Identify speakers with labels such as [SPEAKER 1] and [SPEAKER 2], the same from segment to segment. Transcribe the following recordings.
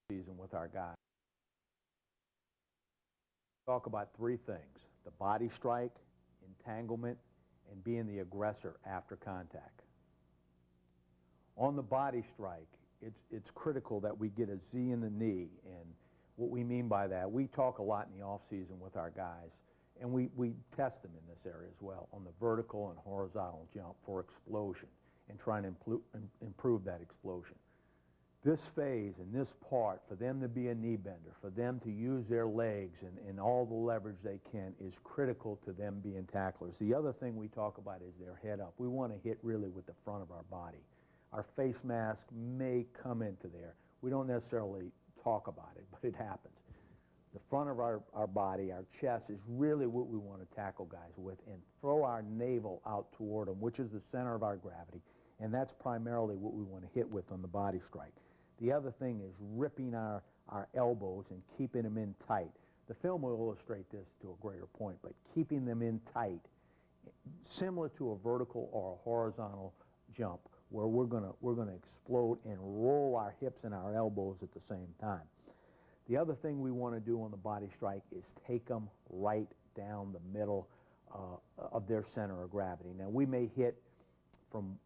[SPEAKER 1] season with our guys. Talk about three things: the body strike, entanglement, and being the aggressor after contact. On the body strike, it's critical that we get a Z in the knee, and what we mean by that, we talk a lot in the off season with our guys, and we test them in this area as well on the vertical and horizontal jump for explosion and trying to improve that explosion. This phase and this part, for them to be a knee bender, for them to use their legs and all the leverage they can, is critical to them being tacklers. The other thing we talk about is their head up. We want to hit really with the front of our body. Our face mask may come into there. We don't necessarily talk about it, but it happens. The front of our body, our chest, is really what we want to tackle guys with, and throw our navel out toward them, which is the center of our gravity, and that's primarily what we want to hit with on the body strike. The other thing is ripping our elbows and keeping them in tight. The film will illustrate this to a greater point, but keeping them in tight, similar to a vertical or a horizontal jump, where we're gonna explode and roll our hips and our elbows at the same time. The other thing we want to do on the body strike is take them right down the middle of their center of gravity. Now, we may hit from,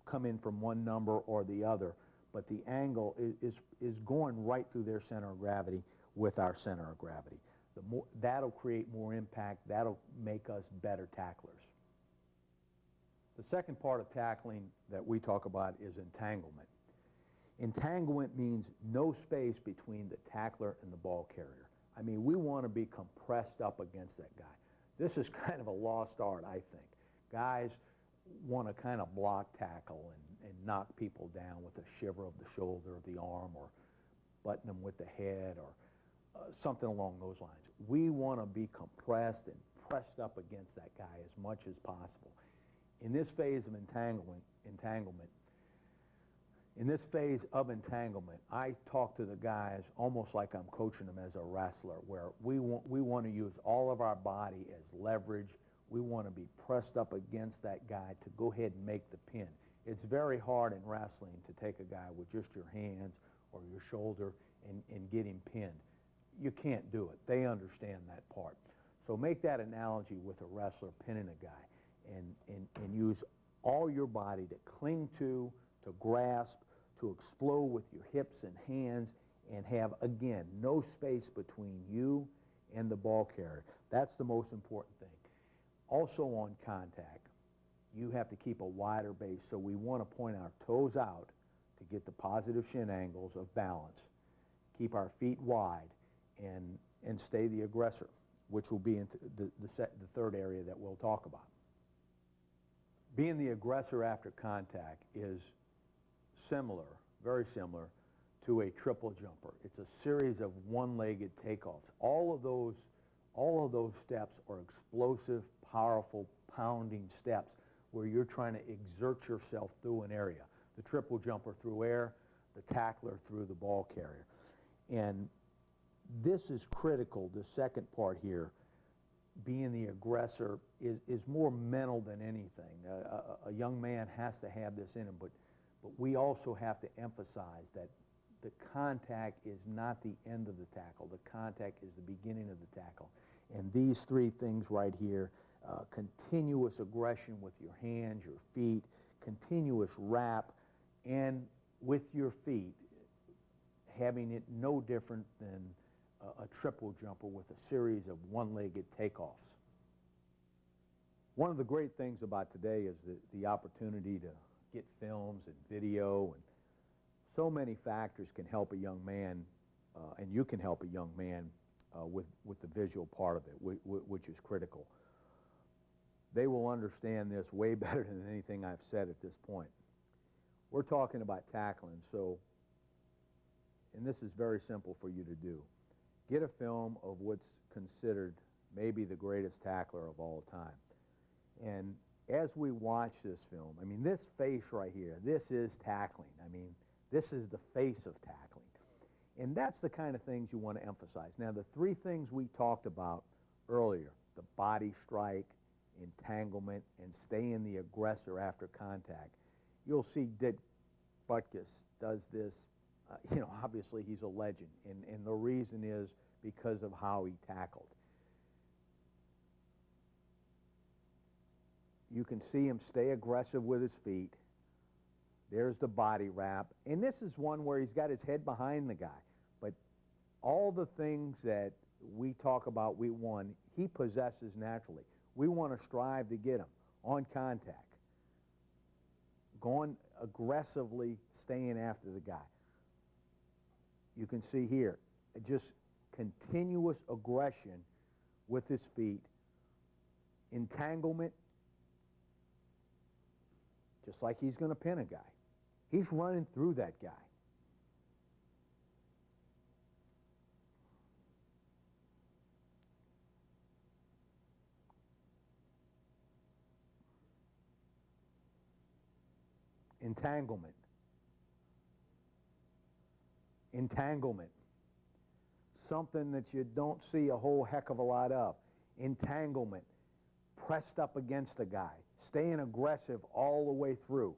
[SPEAKER 1] come in from one number or the other, but the angle is going right through their center of gravity with our center of gravity. That'll create more impact. That'll make us better tacklers. The second part of tackling that we talk about is entanglement. Entanglement means no space between the tackler and the ball carrier. I mean, we want to be compressed up against that guy. This is kind of a lost art, I think. Guys want to kind of block tackle and knock people down with a shiver of the shoulder or the arm, or button them with the head, or something along those lines. We want to be compressed and pressed up against that guy as much as possible. In this phase of entanglement, I talk to the guys almost like I'm coaching them as a wrestler, where we want to use all of our body as leverage. We want to be pressed up against that guy to go ahead and make the pin. It's very hard in wrestling to take a guy with just your hands or your shoulder and get him pinned. You can't do it. They understand that part. So make that analogy with a wrestler pinning a guy, and use all your body to cling to grasp, to explode with your hips and hands, and have, again, no space between you and the ball carrier. That's the most important thing. Also on contact, you have to keep a wider base, so we want to point our toes out to get the positive shin angles of balance, keep our feet wide, and stay the aggressor, which will be into the third area that we'll talk about. Being the aggressor after contact is similar, very similar, to a triple jumper. It's a series of one-legged takeoffs. All of those steps are explosive, powerful, pounding steps where you're trying to exert yourself through an area. The triple jumper through air, the tackler through the ball carrier. And this is critical, the second part here. Being the aggressor is more mental than anything. A young man has to have this in him, but we also have to emphasize that the contact is not the end of the tackle. The contact is the beginning of the tackle. And these three things right here, continuous aggression with your hands, your feet, continuous wrap, and with your feet, having it no different than a triple jumper with a series of one-legged takeoffs. One of the great things about today is the opportunity to get films and video, and so many factors can help a young man, and you can help a young man with the visual part of it, which is critical. They will understand this way better than anything I've said at this point. We're talking about tackling, and this is very simple for you to do. Get a film of what's considered maybe the greatest tackler of all time. And as we watch this film, I mean, this face right here, this is tackling. I mean, this is the face of tackling. And that's the kind of things you want to emphasize. Now, the three things we talked about earlier, the body strike, entanglement, and staying the aggressor after contact, you'll see Dick Butkus does this obviously he's a legend, and the reason is because of how he tackled. You can see him stay aggressive with his feet. There's the body wrap. And this is one where he's got his head behind the guy. But all the things that we talk about, he possesses naturally. We want to strive to get him on contact, going aggressively, staying after the guy. You can see here, just continuous aggression with his feet, entanglement, just like he's going to pin a guy. He's running through that guy. Entanglement. Entanglement. Something that you don't see a whole heck of a lot of. Entanglement. Pressed up against a guy. Staying aggressive all the way through.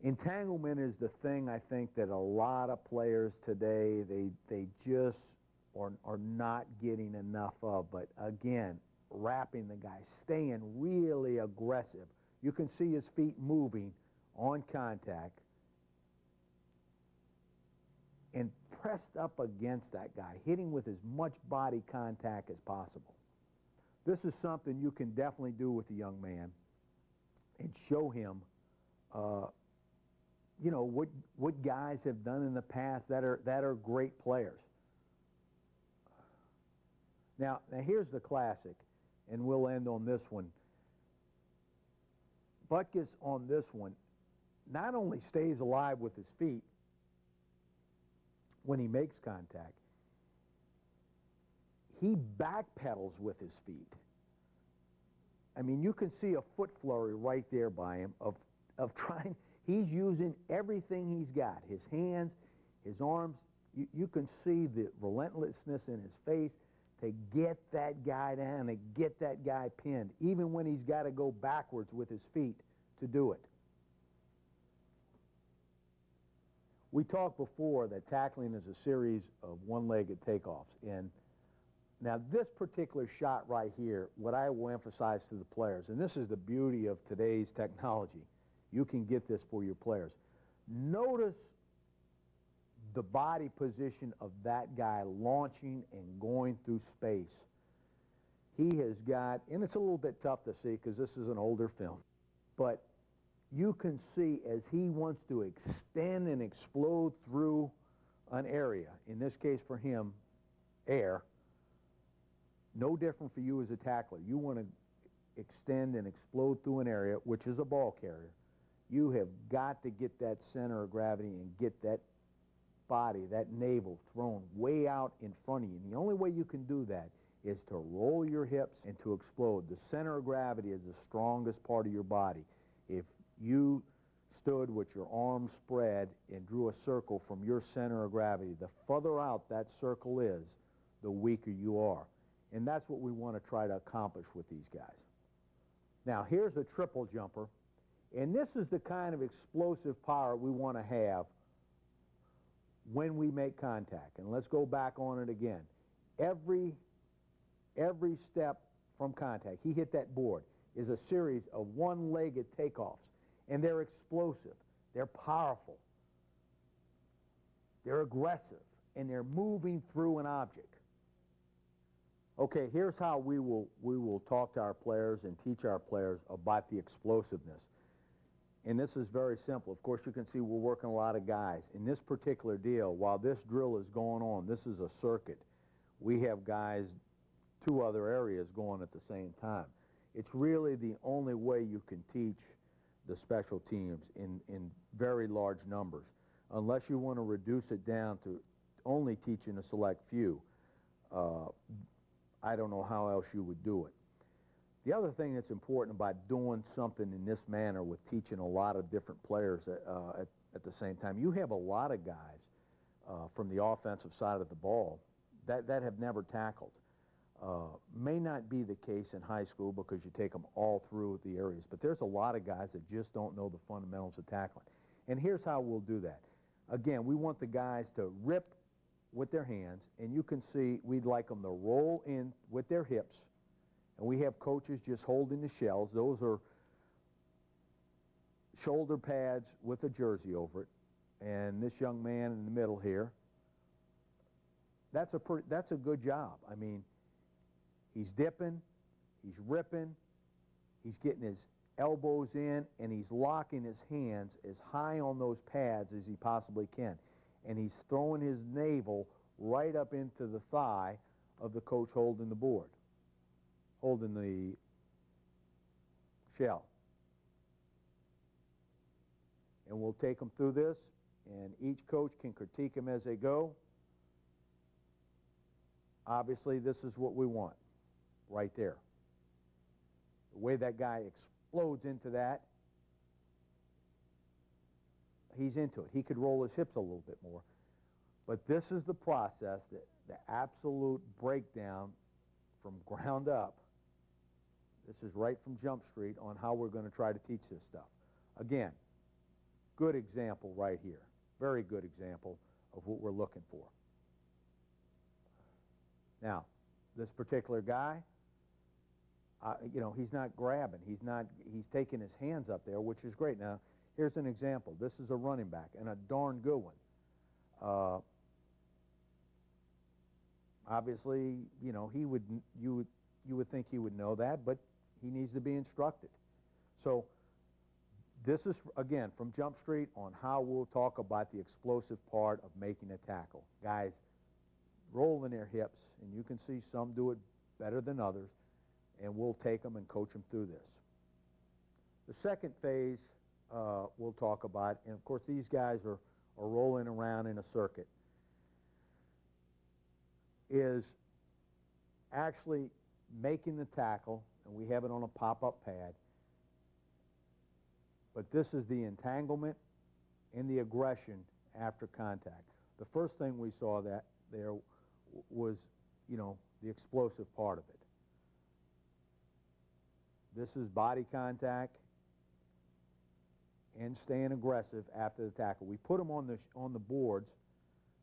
[SPEAKER 1] Entanglement is the thing I think that a lot of players today, they just are not getting enough of. But again, wrapping the guy, staying really aggressive. You can see his feet moving on contact and pressed up against that guy, hitting with as much body contact as possible. This is something you can definitely do with a young man and show him what guys have done in the past that are great players. Now here's the classic, and we'll end on this one. Butkus on this one not only stays alive with his feet when he makes contact, he backpedals with his feet. I mean, you can see a foot flurry right there by him of trying. He's using everything he's got, his hands, his arms. You can see the relentlessness in his face to get that guy down, to get that guy pinned, even when he's got to go backwards with his feet to do it. We talked before that tackling is a series of one-legged takeoffs. And now this particular shot right here, what I will emphasize to the players, and this is the beauty of today's technology, you can get this for your players. Notice the body position of that guy launching and going through space. He has got, and it's a little bit tough to see because this is an older film, but you can see as he wants to extend and explode through an area, in this case for him, air, no different for you as a tackler. You want to extend and explode through an area, which is a ball carrier. You have got to get that center of gravity and get that body, that navel thrown way out in front of you. And the only way you can do that is to roll your hips and to explode. The center of gravity is the strongest part of your body. If you stood with your arms spread and drew a circle from your center of gravity, the further out that circle is, the weaker you are. And that's what we want to try to accomplish with these guys. Now, here's a triple jumper. And this is the kind of explosive power we want to have when we make contact. And let's go back on it again. Every step from contact, he hit that board, is a series of one-legged takeoffs. And they're explosive. They're powerful. They're aggressive. And they're moving through an object. Okay, here's how we will talk to our players and teach our players about the explosiveness. And this is very simple. Of course, you can see we're working a lot of guys. In this particular deal, while this drill is going on, this is a circuit. We have guys, 2 other areas going at the same time. It's really the only way you can teach the special teams in very large numbers, unless you want to reduce it down to only teaching a select few. I don't know how else you would do it. The other thing that's important about doing something in this manner with teaching a lot of different players at the same time, you have a lot of guys from the offensive side of the ball that have never tackled. May not be the case in high school because you take them all through the areas, but there's a lot of guys that just don't know the fundamentals of tackling. And here's how we'll do that. Again, we want the guys to rip with their hands, and you can see we'd like them to roll in with their hips, and we have coaches just holding the shells. Those are shoulder pads with a jersey over it, and this young man in the middle here, that's a good job. I mean, he's dipping, he's ripping, he's getting his elbows in, and he's locking his hands as high on those pads as he possibly can. And he's throwing his navel right up into the thigh of the coach holding the board, holding the shell. And we'll take them through this, and each coach can critique them as they go. Obviously, this is what we want right there. The way that guy explodes into that, he's into it. He could roll his hips a little bit more. But this is the process, the absolute breakdown from ground up. This is right from Jump Street on how we're going to try to teach this stuff. Again, good example right here. Very good example of what we're looking for. Now, this particular guy, you know, he's not grabbing. He's taking his hands up there, which is great. Now, here's an example. This is a running back, and a darn good one. Obviously, you know, you would think he would know that, but he needs to be instructed. So this is, again, from Jump Street on how we'll talk about the explosive part of making a tackle. Guys rolling their hips, and you can see some do it better than others, and we'll take them and coach them through this. The second phase we'll talk about, and of course these guys are rolling around in a circuit, is actually making the tackle, and we have it on a pop-up pad, but this is the entanglement and the aggression after contact. The first thing we saw that there was, you know, the explosive part of it. This is body contact and staying aggressive after the tackle. We put them on the boards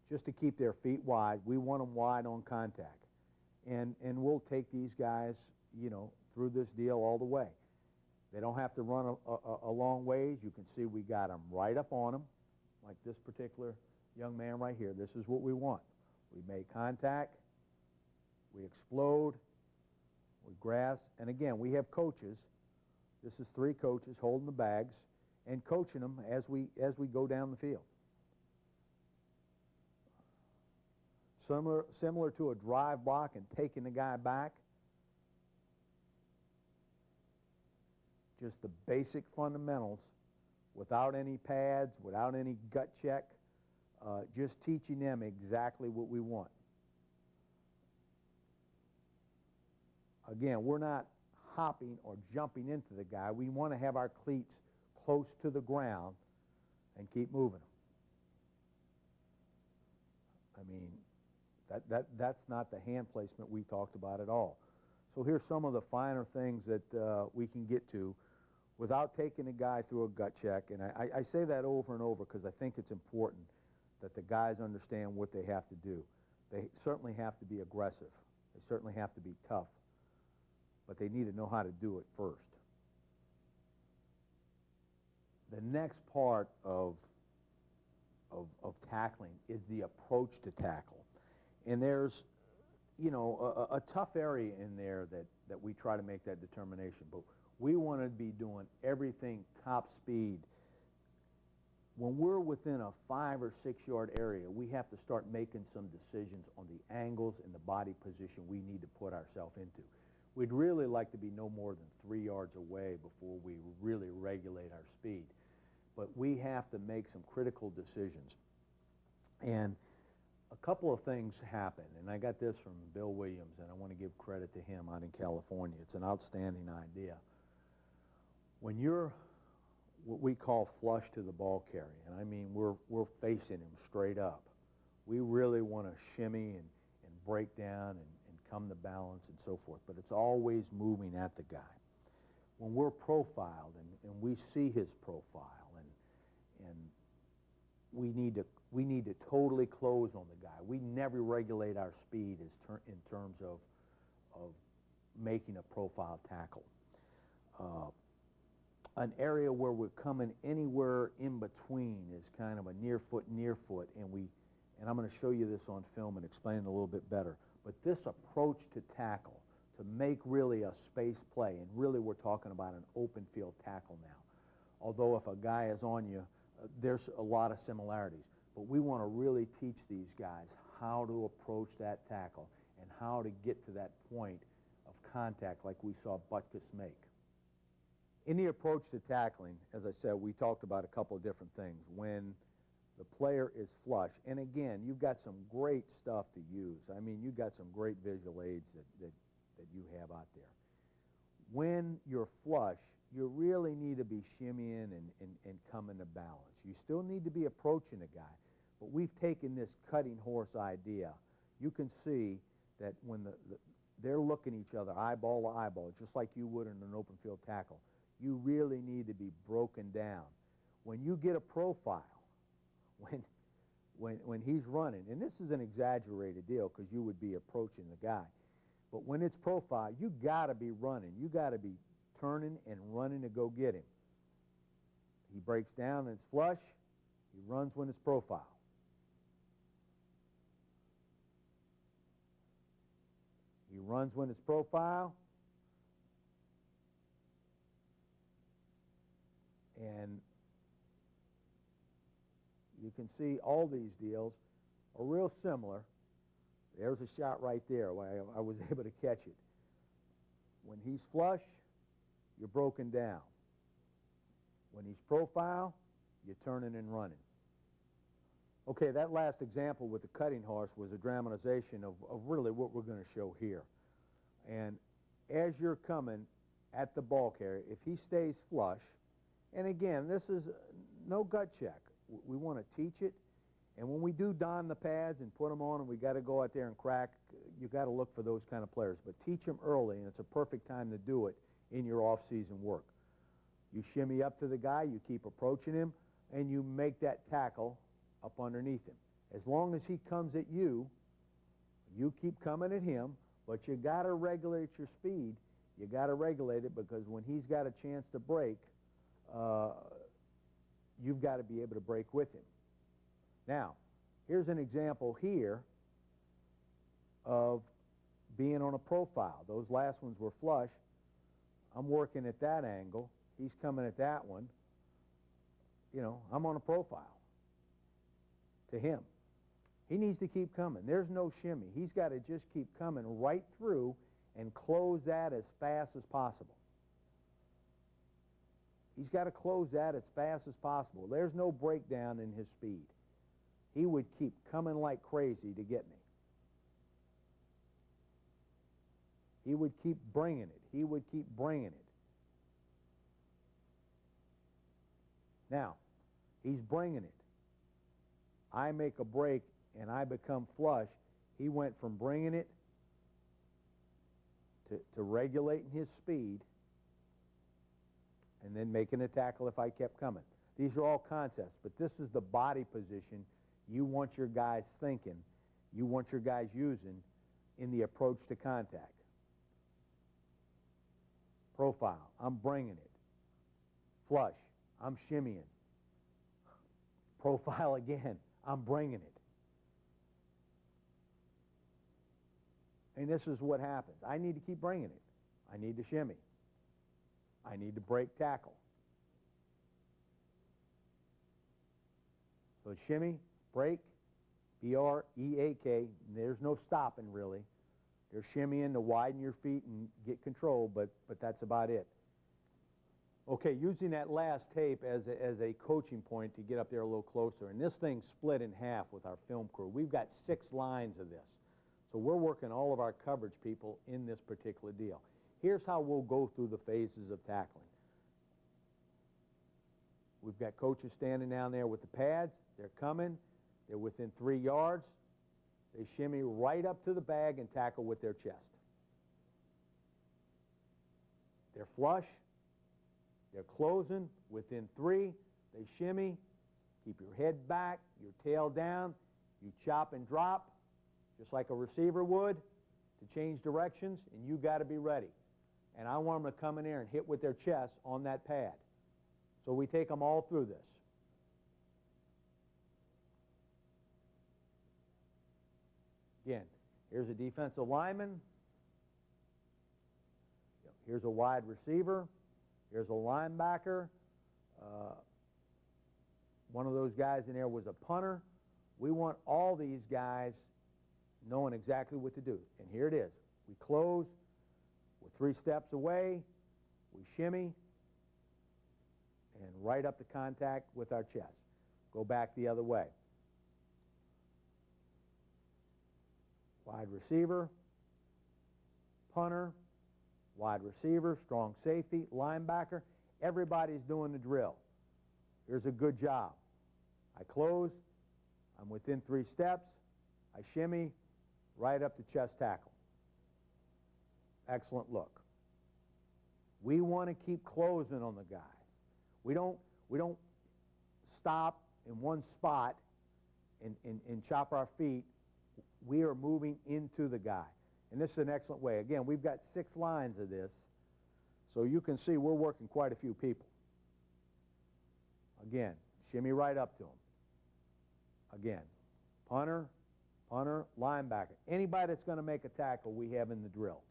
[SPEAKER 1] just to keep their feet wide. We want them wide on contact. And we'll take these guys, you know, through this deal all the way. They don't have to run a long ways. You can see we got them right up on them, like this particular young man right here. This is what we want. We make contact, we explode, we grasp, and again, we have coaches. This is 3 coaches holding the bags and coaching them as we go down the field. Similar to a drive block and taking the guy back. Just the basic fundamentals without any pads, without any gut check, just teaching them exactly what we want. Again, we're not hopping or jumping into the guy. We want to have our cleats close to the ground and keep moving them. I mean, that's not the hand placement we talked about at all. So here's some of the finer things that we can get to without taking a guy through a gut check. And I say that over and over because I think it's important that the guys understand what they have to do. They certainly have to be aggressive. They certainly have to be tough. But they need to know how to do it first. The next part of tackling is the approach to tackle. And there's, you know, a tough area in there that we try to make that determination. But we want to be doing everything top speed. When we're within a 5 or 6 yard area, we have to start making some decisions on the angles and the body position we need to put ourselves into. We'd really like to be no more than 3 yards away before we really regulate our speed. But we have to make some critical decisions. And a couple of things happen, and I got this from Bill Williams, and I want to give credit to him out in California. It's an outstanding idea. When you're what we call flush to the ball carrier, and I mean we're facing him straight up, we really want to shimmy and break down and come to balance and so forth, but it's always moving at the guy. When we're profiled and we see his profile and we need to totally close on the guy. We never regulate our speed in terms of making a profile tackle. An area where we're coming anywhere in between is kind of a near foot, and I'm going to show you this on film and explain it a little bit better. But this approach to tackle, to make really a space play, and really we're talking about an open field tackle now. Although if a guy is on you, there's a lot of similarities. But we want to really teach these guys how to approach that tackle and how to get to that point of contact like we saw Butkus make. In the approach to tackling, as I said, we talked about a couple of different things. When the player is flush, and again, you've got some great stuff to use. I mean, you've got some great visual aids that you have out there. When you're flush, you really need to be shimmying and coming to balance. You still need to be approaching a guy, but we've taken this cutting horse idea. You can see that when they're looking at each other eyeball to eyeball, just like you would in an open field tackle, you really need to be broken down. When you get a profile, when he's running, and this is an exaggerated deal because you would be approaching the guy, but when it's profile, you got to be running. You got to be turning and running to go get him. He breaks down and it's flush. He runs when it's profile. He runs when it's profile. And you can see all these deals are real similar. There's a shot right there where I was able to catch it. When he's flush, you're broken down. When he's profile, you're turning and running. Okay, that last example with the cutting horse was a dramatization of really what we're going to show here. And as you're coming at the ball carrier, if he stays flush, and again, this is no gut check. We want to teach it. And when we do don the pads and put them on and we got to go out there and crack, you got to look for those kind of players. But teach them early, and it's a perfect time to do it in your off-season work. You shimmy up to the guy, you keep approaching him, and you make that tackle up underneath him. As long as he comes at you, you keep coming at him, but you got to regulate your speed. You got to regulate it because when he's got a chance to break, you've got to be able to break with him. Now, here's an example here of being on a profile. Those last ones were flush. I'm working at that angle. He's coming at that one. You know, I'm on a profile to him. He needs to keep coming. There's no shimmy. He's got to just keep coming right through and close that as fast as possible. He's got to close that as fast as possible. There's no breakdown in his speed. He would keep coming like crazy to get me. He would keep bringing it. He would keep bringing it. Now, he's bringing it. I make a break and I become flush. He went from bringing it to regulating his speed and then making a tackle if I kept coming. These are all concepts, but this is the body position you want your guys thinking, you want your guys using in the approach to contact. Profile, I'm bringing it. Flush, I'm shimmying. Profile again, I'm bringing it. And this is what happens. I need to keep bringing it. I need to shimmy. I need to break tackle. So shimmy, break, B-R-E-A-K. There's no stopping really. They're shimmying to widen your feet and get control, but that's about it. Okay, using that last tape as a coaching point to get up there a little closer. And this thing's split in half with our film crew. We've got 6 lines of this. So we're working all of our coverage people in this particular deal. Here's how we'll go through the phases of tackling. We've got coaches standing down there with the pads. They're coming. They're within 3 yards. They shimmy right up to the bag and tackle with their chest. They're flush. They're closing within 3. They shimmy. Keep your head back, your tail down. You chop and drop just like a receiver would to change directions, and you got to be ready. And I want them to come in there and hit with their chest on that pad. So we take them all through this. Again, here's a defensive lineman. Here's a wide receiver. Here's a linebacker. One of those guys in there was a punter. We want all these guys knowing exactly what to do. And here it is. We close. We're 3 steps away. We shimmy. And right up to contact with our chest. Go back the other way. Wide receiver, punter, wide receiver, strong safety, linebacker. Everybody's doing the drill. Here's a good job. I close. I'm within 3 steps. I shimmy right up to chest tackle. Excellent look. We want to keep closing on the guy. We don't stop in one spot and chop our feet. We are moving into the guy. And this is an excellent way. Again, we've got 6 lines of this, so you can see we're working quite a few people. Again, shimmy right up to him. Again, punter, linebacker. Anybody that's going to make a tackle, we have in the drill.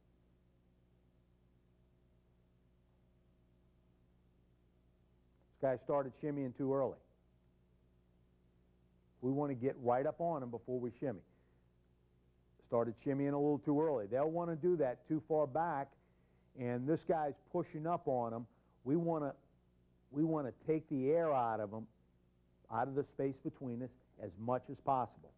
[SPEAKER 1] This guy started shimmying too early. We want to get right up on him before we shimmy. Started shimmying a little too early. They'll want to do that too far back, and this guy's pushing up on them. We want to take the air out of them, out of the space between us, as much as possible.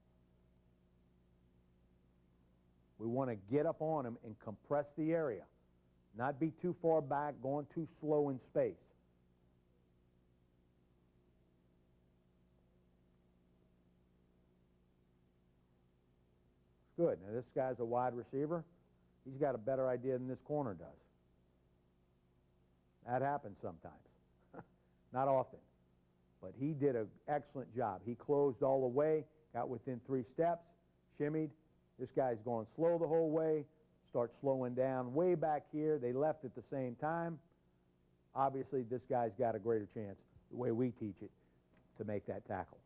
[SPEAKER 1] We want to get up on them and compress the area, not be too far back, going too slow in space. Good. Now this guy's a wide receiver. He's got a better idea than this corner does. That happens sometimes. Not often. But he did an excellent job. He closed all the way, got within 3 steps, shimmied. This guy's going slow the whole way, starts slowing down way back here. They left at the same time. Obviously, this guy's got a greater chance, the way we teach it, to make that tackle.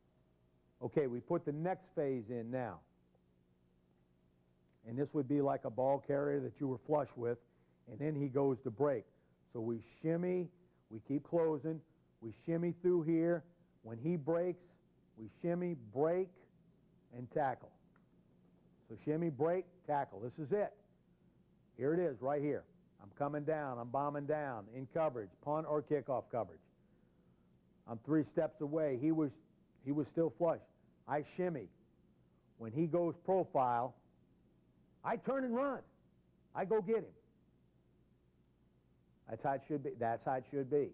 [SPEAKER 1] Okay, we put the next phase in now. And this would be like a ball carrier that you were flush with, and then he goes to break. So we shimmy, we keep closing, we shimmy through here. When he breaks, we shimmy, break, and tackle. So shimmy, break, tackle. This is it. Here it is, right here. I'm coming down, I'm bombing down, in coverage, punt or kickoff coverage. I'm 3 steps away. He was still flush. I shimmy. When he goes profile, I turn and run. I go get him. That's how it should be. That's how it should be.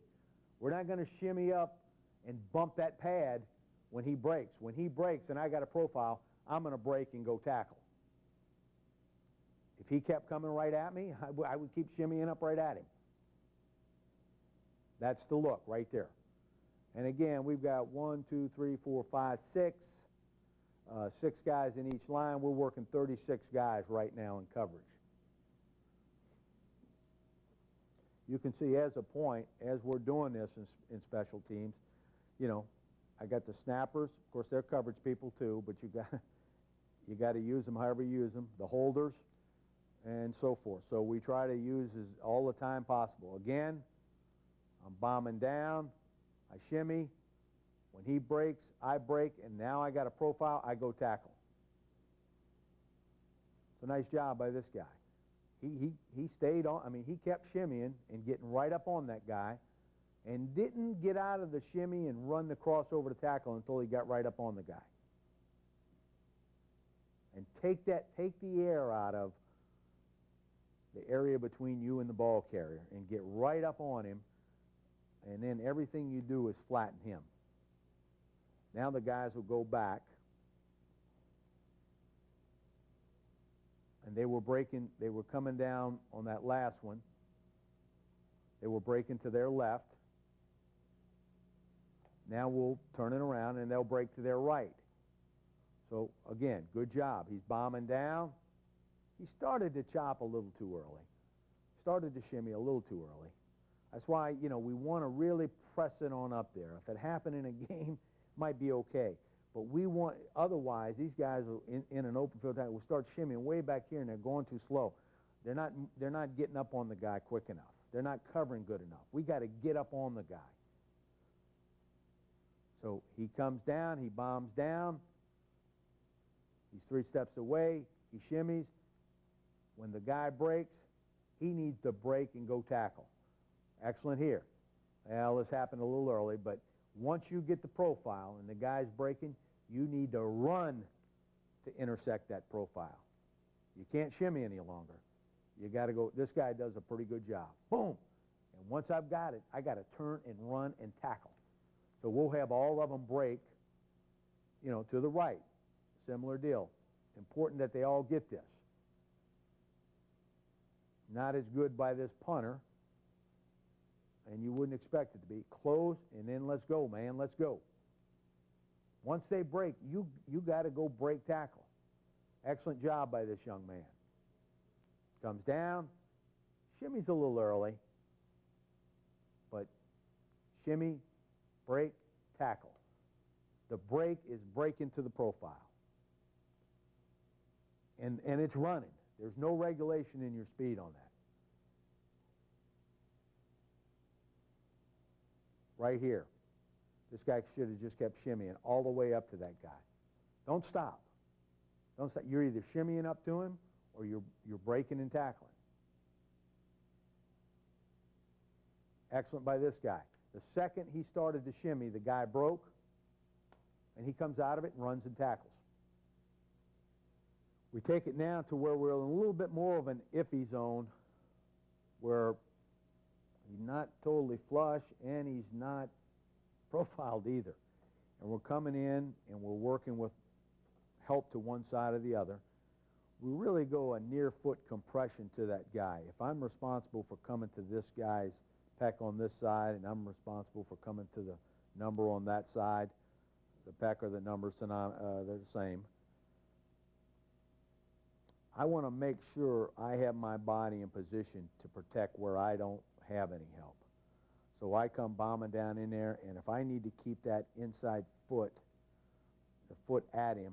[SPEAKER 1] We're not going to shimmy up and bump that pad when he breaks. When he breaks and I got a profile, I'm going to break and go tackle. If he kept coming right at me, I would keep shimmying up right at him. That's the look right there. And again, we've got 1, 2, 3, 4, 5, 6. 6 guys in each line. We're working 36 guys right now in coverage. You can see as a point, as we're doing this in special teams, you know, I got the snappers. Of course, they're coverage people too, but you got to use them however you use them. The holders and so forth. So we try to use all the time possible. Again, I'm bombing down. I shimmy. When he breaks, I break, and now I got a profile, I go tackle. It's a nice job by this guy. He stayed on, he kept shimmying and getting right up on that guy and didn't get out of the shimmy and run the crossover to tackle until he got right up on the guy. And take the air out of the area between you and the ball carrier and get right up on him, and then everything you do is flatten him. Now the guys will go back and they were coming down on that last one. They were braking to their left. Now we'll turn it around, and they'll brake to their right. So, again, good job. He's bombing down. He started to chop a little too early. Started to shimmy a little too early. That's why, you know, we want to really press it on up there. If it happened in a game, it might be okay. But we want, otherwise, these guys will, in an open field will start shimmying way back here, and they're going too slow. They're not getting up on the guy quick enough. They're not covering good enough. We got to get up on the guy. So he comes down, he bombs down. He's 3 steps away. He shimmies. When the guy breaks, he needs to break and go tackle. Excellent here. Well, this happened a little early, but once you get the profile and the guy's breaking, you need to run to intersect that profile. You can't shimmy any longer. You got to go. This guy does a pretty good job. Boom. And once I've got it, I got to turn and run and tackle. So we'll have all of them break, you know, to the right. Similar deal. Important that they all get this. Not as good by this punter, and you wouldn't expect it to be. Close, and then let's go, man. Let's go. Once they break, you got to go break tackle. Excellent job by this young man. Comes down, shimmies a little early, but shimmy, break, tackle. The break is breaking to the profile. And it's running. There's no regulation in your speed on that. Right here. This guy should have just kept shimmying all the way up to that guy. Don't stop. Don't stop. You're either shimmying up to him or you're breaking and tackling. Excellent by this guy. The second he started to shimmy, the guy broke, and he comes out of it and runs and tackles. We take it now to where we're in a little bit more of an iffy zone, where he's not totally flush and he's not profiled either. And we're coming in and we're working with help to one side or the other. We really go a near foot compression to that guy. If I'm responsible for coming to this guy's pec on this side, and I'm responsible for coming to the number on that side, the pec or the number, they're the same. I want to make sure I have my body in position to protect where I don't have any help. So I come bombing down in there, and if I need to keep that inside foot, the foot at him,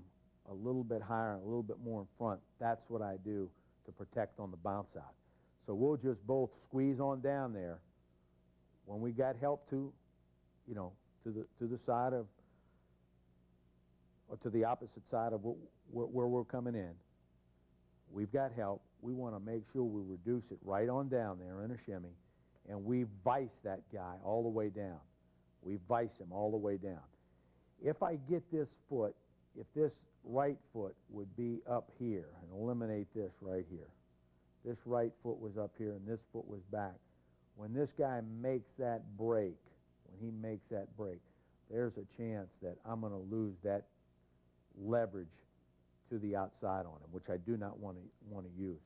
[SPEAKER 1] a little bit higher and a little bit more in front, that's what I do to protect on the bounce out. So we'll just both squeeze on down there. When we got help to, you know, to the side of, or to the opposite side of where we're coming in, we've got help. We want to make sure we reduce it right on down there in a shimmy, and we vice that guy all the way down. We vice him all the way down. If I get this foot, if this right foot would be up here, and eliminate this right here. This right foot was up here, and this foot was back. When this guy makes that break, there's a chance that I'm going to lose that leverage to the outside on him, which I do not want to use.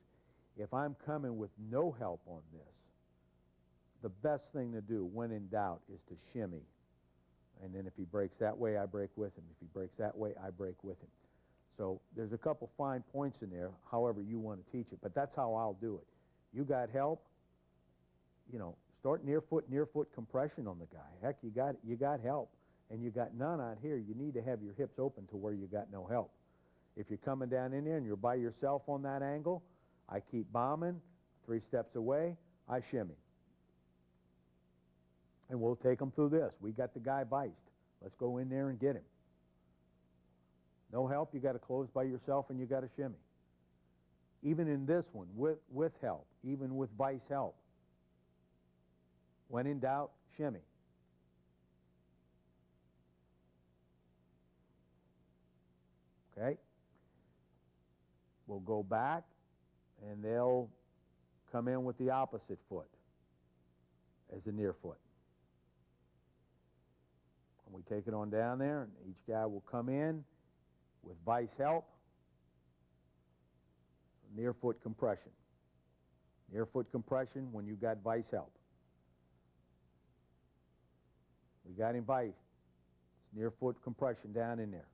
[SPEAKER 1] If I'm coming with no help on this, the best thing to do when in doubt is to shimmy. And then if he breaks that way, I break with him. If he breaks that way, I break with him. So there's a couple fine points in there, however you want to teach it. But that's how I'll do it. You got help, you know, start near foot compression on the guy. Heck, you got help, and you got none out here. You need to have your hips open to where you got no help. If you're coming down in there and you're by yourself on that angle, I keep bombing, 3 steps away, I shimmy. And we'll take them through this. We got the guy viced. Let's go in there and get him. No help, you got to close by yourself and you got to shimmy. Even in this one, with help, even with vice help. When in doubt, shimmy. Okay? We'll go back, and they'll come in with the opposite foot as the near foot. And we take it on down there, and each guy will come in with vice help. near foot compression. Near foot compression when you got vice help. We got him viced. It's near foot compression down in there.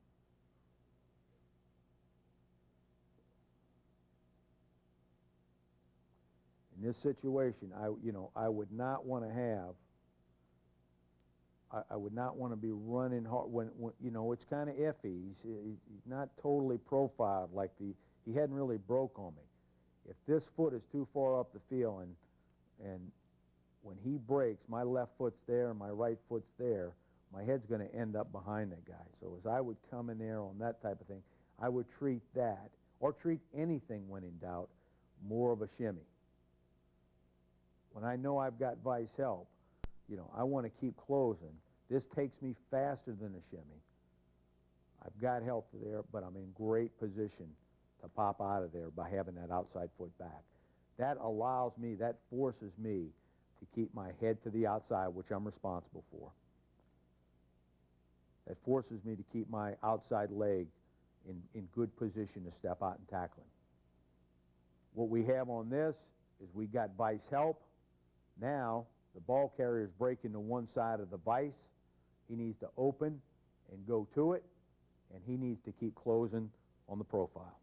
[SPEAKER 1] In this situation, I would not want to have. I would not want to be running hard when it's kind of iffy. He's not totally profiled like he hadn't really broke on me. If this foot is too far up the field and when he breaks, my left foot's there and my right foot's there, my head's going to end up behind that guy. So as I would come in there on that type of thing, I would treat that, or treat anything when in doubt, more of a shimmy. When I know I've got vice help, I want to keep closing. This takes me faster than a shimmy. I've got help there, but I'm in great position to pop out of there by having that outside foot back. That allows me, that forces me to keep my head to the outside, which I'm responsible for. That forces me to keep my outside leg in good position to step out and tackle him. What we have on this is we got vice help. Now, the ball carrier is breaking to one side of the vice. He needs to open and go to it, and he needs to keep closing on the profile.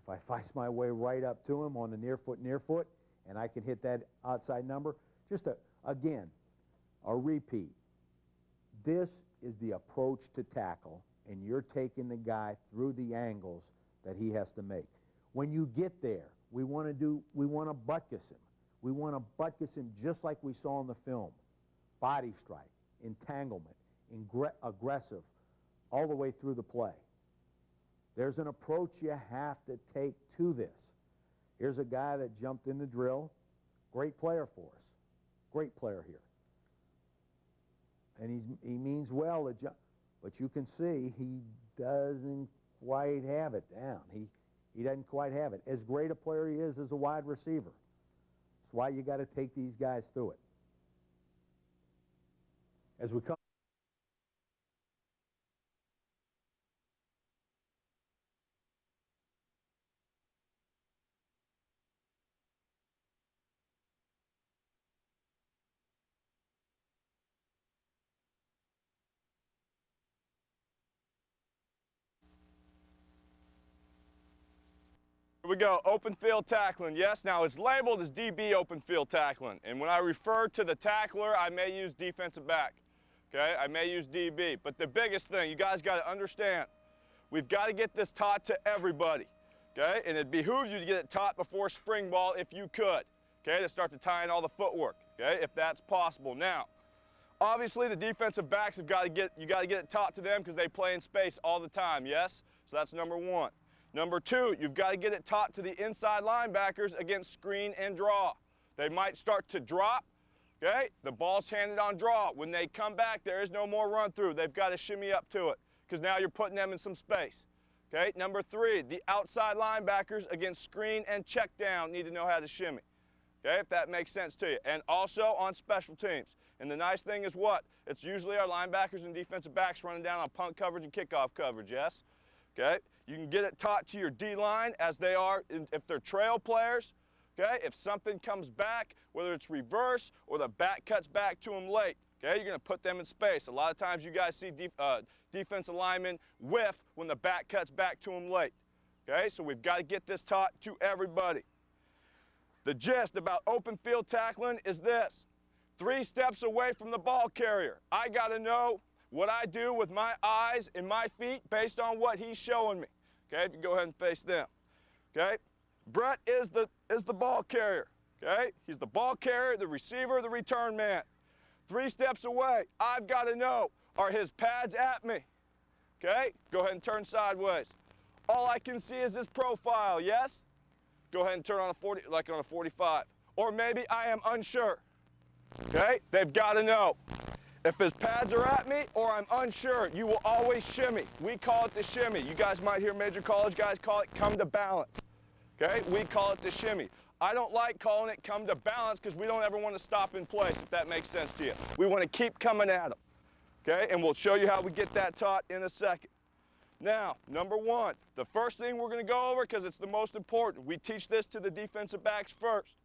[SPEAKER 1] If I vice my way right up to him on the near foot, and I can hit that outside number, again, a repeat. This is the approach to tackle, and you're taking the guy through the angles that he has to make. When you get there, we want to butkus him. We want to butkus him just like we saw in the film. Body strike, entanglement, aggressive, all the way through the play. There's an approach you have to take to this. Here's a guy that jumped in the drill. Great player for us. Great player here. And he means well to jump. But you can see he doesn't quite have it down. He doesn't quite have it. As great a player he is as a wide receiver. That's why you got to take these guys through it. As we come.
[SPEAKER 2] Here we go, open field tackling. Yes, now it's labeled as DB open field tackling. And when I refer to the tackler, I may use defensive back. Okay, I may use DB. But the biggest thing, you guys got to understand, we've got to get this taught to everybody. Okay, and it behooves you to get it taught before spring ball if you could. Okay, to start to tie in all the footwork. Okay, if that's possible. Now, obviously the defensive backs you got to get it taught to them because they play in space all the time. Yes, so that's number one. Number two, you've got to get it taught to the inside linebackers against screen and draw. They might start to drop, okay? The ball's handed on draw. When they come back, there is no more run through. They've got to shimmy up to it because now you're putting them in some space, okay? Number three, the outside linebackers against screen and check down need to know how to shimmy, okay, if that makes sense to you. And also on special teams. And the nice thing is what? It's usually our linebackers and defensive backs running down on punt coverage and kickoff coverage, yes? Okay, you can get it taught to your D-line as they are, if they're trail players, okay? If something comes back, whether it's reverse or the back cuts back to them late, okay? You're going to put them in space. A lot of times you guys see defensive linemen whiff when the back cuts back to them late, okay? So we've got to get this taught to everybody. The gist about open field tackling is this. 3 steps away from the ball carrier, I got to know what I do with my eyes and my feet based on what he's showing me. Okay, if you go ahead and face them. Okay, Brett is the ball carrier. Okay, he's the ball carrier, the receiver, the return man. 3 steps away, I've got to know, are his pads at me? Okay, go ahead and turn sideways. All I can see is his profile, yes? Go ahead and turn on a 40, like on a 45. Or maybe I am unsure. Okay, they've got to know. If his pads are at me or I'm unsure, you will always shimmy. We call it the shimmy. You guys might hear major college guys call it come to balance. Okay? We call it the shimmy. I don't like calling it come to balance because we don't ever want to stop in place, if that makes sense to you. We want to keep coming at them, okay? And we'll show you how we get that taught in a second. Now, number one, the first thing we're going to go over, because it's the most important, we teach this to the defensive backs first,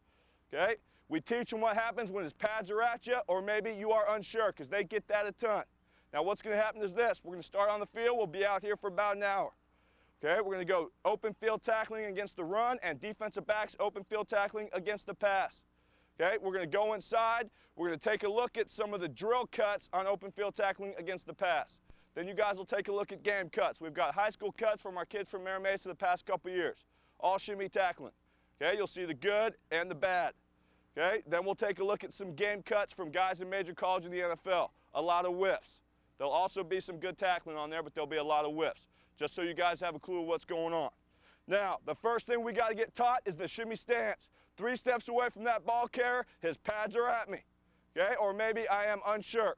[SPEAKER 2] okay? We teach them what happens when his pads are at you, or maybe you are unsure, because they get that a ton. Now, what's going to happen is this. We're going to start on the field. We'll be out here for about an hour. Okay, we're going to go open field tackling against the run and defensive backs open field tackling against the pass. Okay, we're going to go inside. We're going to take a look at some of the drill cuts on open field tackling against the pass. Then you guys will take a look at game cuts. We've got high school cuts from our kids from Mary Mesa the past couple years. All shimmy tackling. Okay, you'll see the good and the bad. Okay, then we'll take a look at some game cuts from guys in major college and the NFL. A lot of whiffs. There'll also be some good tackling on there, but there'll be a lot of whiffs, just so you guys have a clue of what's going on. Now, the first thing we got to get taught is the shimmy stance. 3 steps away from that ball carrier, his pads are at me, okay? Or maybe I am unsure.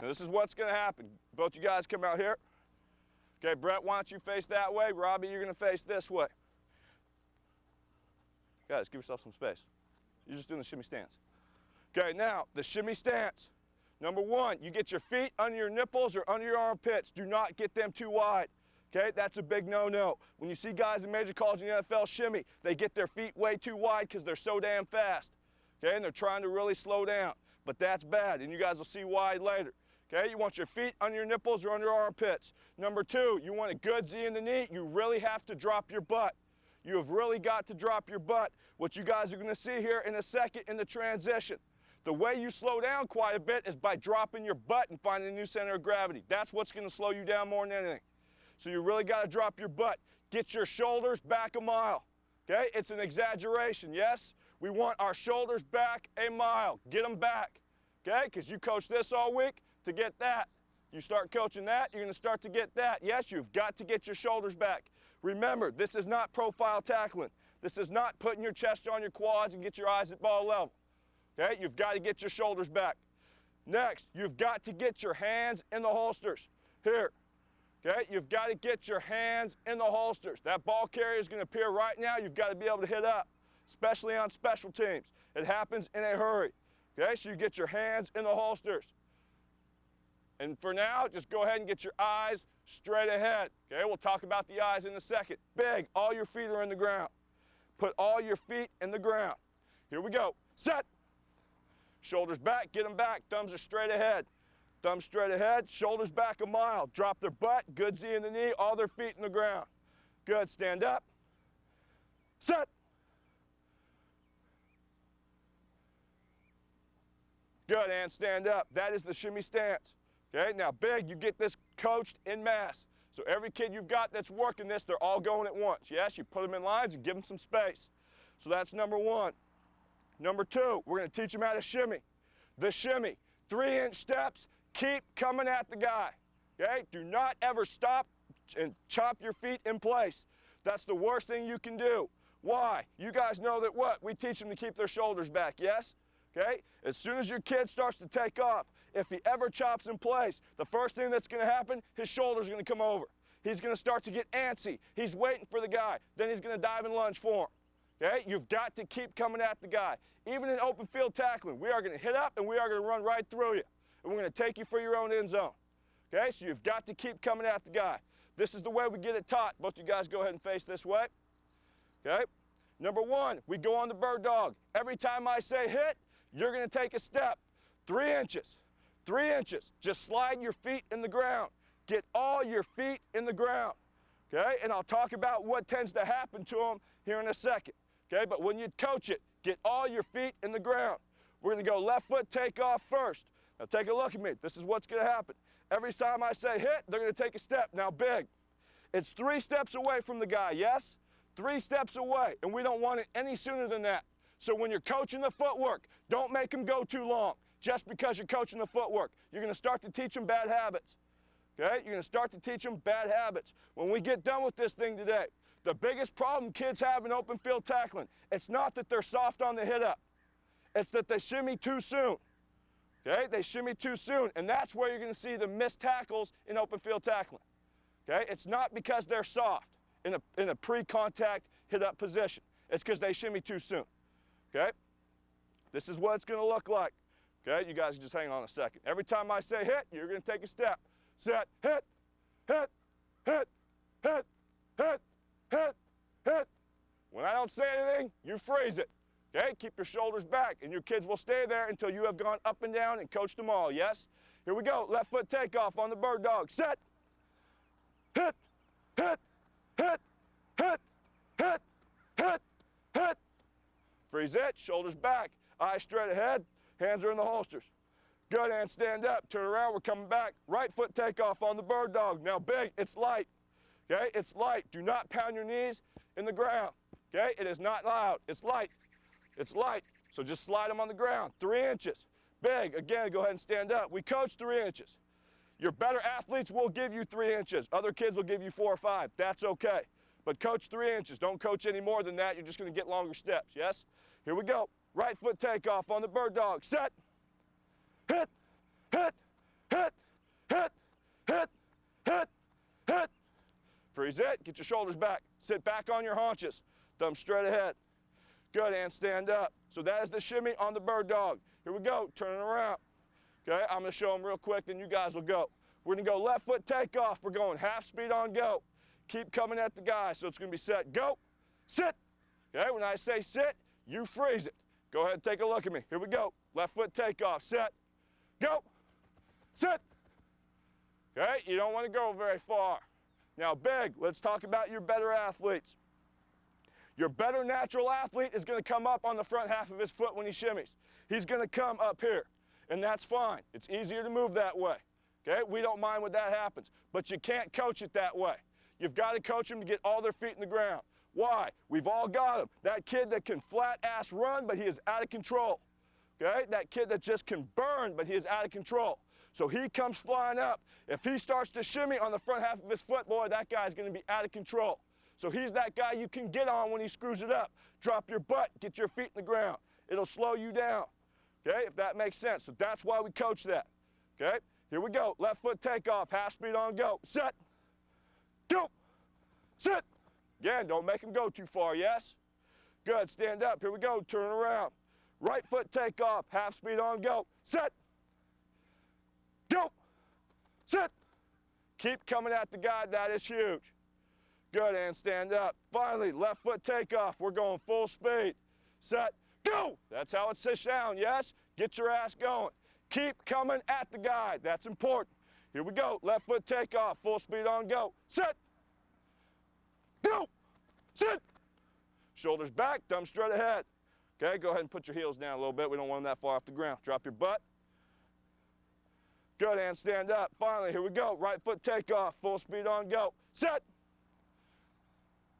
[SPEAKER 2] Now, this is what's going to happen. Both you guys come out here. Okay, Brett, why don't you face that way? Robbie, you're going to face this way. Guys, give yourself some space. You're just doing the shimmy stance. Okay, now, the shimmy stance. Number one, you get your feet under your nipples or under your armpits. Do not get them too wide. Okay, that's a big no-no. When you see guys in major college and the NFL shimmy, they get their feet way too wide because they're so damn fast. Okay, and they're trying to really slow down. But that's bad, and you guys will see why later. Okay, you want your feet under your nipples or under your armpits. Number two, you want a good Z in the knee. You really have to drop your butt. You have really got to drop your butt. What you guys are going to see here in a second in the transition. The way you slow down quite a bit is by dropping your butt and finding a new center of gravity. That's what's going to slow you down more than anything. So you really got to drop your butt. Get your shoulders back a mile. Okay? It's an exaggeration, yes? We want our shoulders back a mile. Get them back. Okay? Because you coach this all week to get that. You start coaching that, you're going to start to get that. Yes, you've got to get your shoulders back. Remember, this is not profile tackling. This is not putting your chest on your quads and get your eyes at ball level. Okay, you've got to get your shoulders back. Next, you've got to get your hands in the holsters. Here, okay, you've got to get your hands in the holsters. That ball carrier is going to appear right now. You've got to be able to hit up, especially on special teams. It happens in a hurry. Okay, so you get your hands in the holsters. And for now, just go ahead and get your eyes straight ahead. Okay, we'll talk about the eyes in a second. Big, all your feet are in the ground. Put all your feet in the ground. Here we go. Set. Shoulders back, get them back. Thumbs are straight ahead. Thumbs straight ahead, shoulders back a mile. Drop their butt, good Z in the knee, all their feet in the ground. Good, stand up. Set. Good, and stand up. That is the shimmy stance. Okay, now big, you get this coached in mass. So every kid you've got that's working this, they're all going at once. Yes, you put them in lines and give them some space. So that's number one. Number two, we're going to teach them how to shimmy. The shimmy, 3-inch steps, keep coming at the guy. Okay, do not ever stop and chop your feet in place. That's the worst thing you can do. Why? You guys know that what? We teach them to keep their shoulders back, yes? Okay, as soon as your kid starts to take off, if he ever chops in place, the first thing that's going to happen, his shoulders are going to come over. He's going to start to get antsy. He's waiting for the guy. Then he's going to dive and lunge for him. Okay, you've got to keep coming at the guy. Even in open field tackling, we are going to hit up and we are going to run right through you. And we're going to take you for your own end zone. Okay, so you've got to keep coming at the guy. This is the way we get it taught. Both you guys go ahead and face this way. Okay, number one, we go on the bird dog. Every time I say hit, you're going to take a step. 3 inches. 3 inches. Just slide your feet in the ground. Get all your feet in the ground. Okay, and I'll talk about what tends to happen to them here in a second. Okay, but when you coach it, get all your feet in the ground. We're going to go left foot take off first. Now take a look at me. This is what's going to happen. Every time I say hit, they're going to take a step. Now big. It's 3 steps away from the guy, yes? 3 steps away, and we don't want it any sooner than that. So when you're coaching the footwork, don't make them go too long just because you're coaching the footwork. You're going to start to teach them bad habits. Okay? You're going to start to teach them bad habits. When we get done with this thing today, the biggest problem kids have in open field tackling, it's not that they're soft on the hit up. It's that they shimmy too soon. Okay? They shimmy too soon, and that's where you're going to see the missed tackles in open field tackling. Okay? It's not because they're soft in a pre-contact hit up position. It's because they shimmy too soon, okay? This is what it's gonna look like, okay? You guys just hang on a second. Every time I say hit, you're gonna take a step. Set, hit, hit, hit, hit, hit, hit, hit. When I don't say anything, you freeze it, okay? Keep your shoulders back, and your kids will stay there until you have gone up and down and coached them all, yes? Here we go, left foot takeoff on the bird dog. Set, hit, hit, hit, hit, hit, hit, hit. Freeze it, shoulders back, eyes straight ahead, hands are in the holsters. Good, and stand up, turn around, we're coming back. Right foot takeoff on the bird dog. Now big, it's light, okay? It's light. Do not pound your knees in the ground, okay? It is not loud, it's light. It's light, so just slide them on the ground, 3 inches. Big, again, go ahead and stand up. We coach 3 inches. Your better athletes will give you 3 inches. Other kids will give you 4 or 5, that's okay. But coach 3 inches, don't coach any more than that, you're just gonna get longer steps, yes? Here we go, right foot takeoff on the bird dog. Set, hit, hit, hit, hit, hit, hit, hit. Freeze it, get your shoulders back. Sit back on your haunches, thumb straight ahead. Good, and stand up. So that is the shimmy on the bird dog. Here we go, turn it around. Okay, I'm gonna show them real quick, then you guys will go. We're gonna go left foot takeoff. We're going half speed on go. Keep coming at the guy, so it's gonna be set, go, sit. Okay, when I say sit, you freeze it. Go ahead and take a look at me. Here we go, left foot takeoff, set, go, sit. Okay, you don't wanna go very far. Now big, let's talk about your better athletes. Your better natural athlete is gonna come up on the front half of his foot when he shimmies. He's gonna come up here, and that's fine. It's easier to move that way, okay? We don't mind when that happens, but you can't coach it that way. You've gotta coach them to get all their feet in the ground. Why? We've all got them. That kid that can flat ass run, but he is out of control, okay? That kid that just can burn, but he is out of control. So he comes flying up. If he starts to shimmy on the front half of his foot, boy, that guy's gonna be out of control. So he's that guy you can get on when he screws it up. Drop your butt, get your feet in the ground. It'll slow you down, okay, if that makes sense. So that's why we coach that, okay? Here we go, left foot takeoff, half speed on go. Set, go, sit. Again, don't make him go too far, yes? Good, stand up, here we go, turn around. Right foot takeoff, half speed on go. Set, go, sit. Keep coming at the guy, that is huge. Good, and stand up. Finally, left foot takeoff. We're going full speed. Set, go. That's how it sits down, yes? Get your ass going. Keep coming at the guy. That's important. Here we go. Left foot takeoff. Full speed on go. Set, go, sit. Shoulders back, thumb straight ahead. Okay, go ahead and put your heels down a little bit. We don't want them that far off the ground. Drop your butt. Good, and stand up. Finally, here we go. Right foot takeoff. Full speed on go. Set,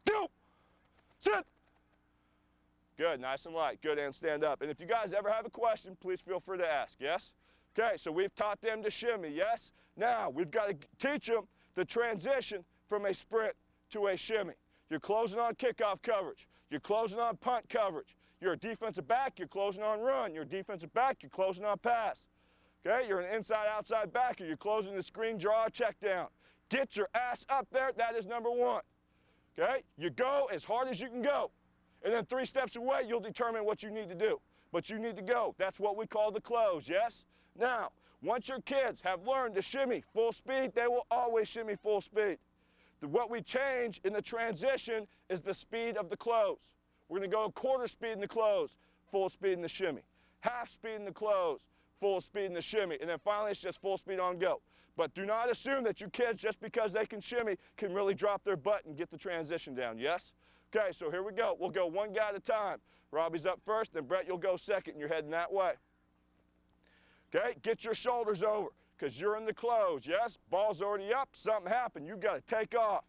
[SPEAKER 2] go, sit. Good, nice and light. Good, and stand up. And if you guys ever have a question, please feel free to ask, yes? Okay, so we've taught them to shimmy, yes? Now, we've got to teach them the transition from a sprint to a shimmy. You're closing on kickoff coverage. You're closing on punt coverage. You're a defensive back, you're closing on run. You're a defensive back, you're closing on pass. Okay, you're an inside-outside backer. You're closing the screen, draw a check down. Get your ass up there, that is number one. Okay, you go as hard as you can go. And then 3 steps away, you'll determine what you need to do. But you need to go. That's what we call the close, yes? Now, once your kids have learned to shimmy full speed, they will always shimmy full speed. What we change in the transition is the speed of the close. We're gonna go 1/4 speed in the close, full speed in the shimmy. Half speed in the close, full speed in the shimmy. And then finally, it's just full speed on go. But do not assume that your kids, just because they can shimmy, can really drop their butt and get the transition down, yes? Okay, so here we go. We'll go one guy at a time. Robbie's up first, then Brett, you'll go second, and you're heading that way. Okay, get your shoulders over, because you're in the close, yes? Ball's already up, something happened, you got to take off.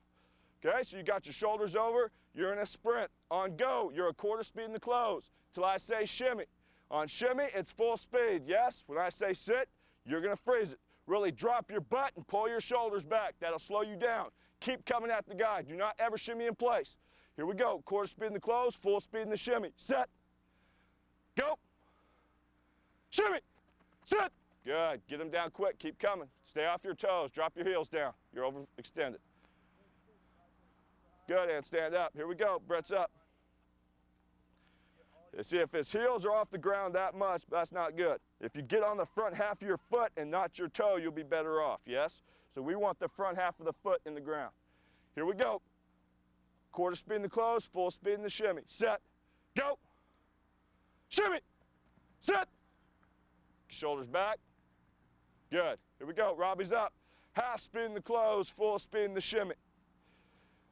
[SPEAKER 2] Okay, so you got your shoulders over, you're in a sprint. On go, you're 1/4 speed in the close, till I say shimmy. On shimmy, it's full speed, yes? When I say sit, you're gonna freeze it. Really drop your butt and pull your shoulders back. That'll slow you down. Keep coming at the guy. Do not ever shimmy in place. Here we go, 1/4 speed in the close, full speed in the shimmy. Set, go, shimmy, sit. Good, get them down quick, keep coming. Stay off your toes, drop your heels down. You're overextended. Good, and stand up. Here we go. Brett's up. You see, if his heels are off the ground that much, that's not good. If you get on the front half of your foot and not your toe, you'll be better off, yes? So we want the front half of the foot in the ground. Here we go. Quarter speed in the close, full speed in the shimmy. Set, go. Shimmy, set. Shoulders back. Good. Here we go. Robbie's up. Half speed in the close, full speed in the shimmy.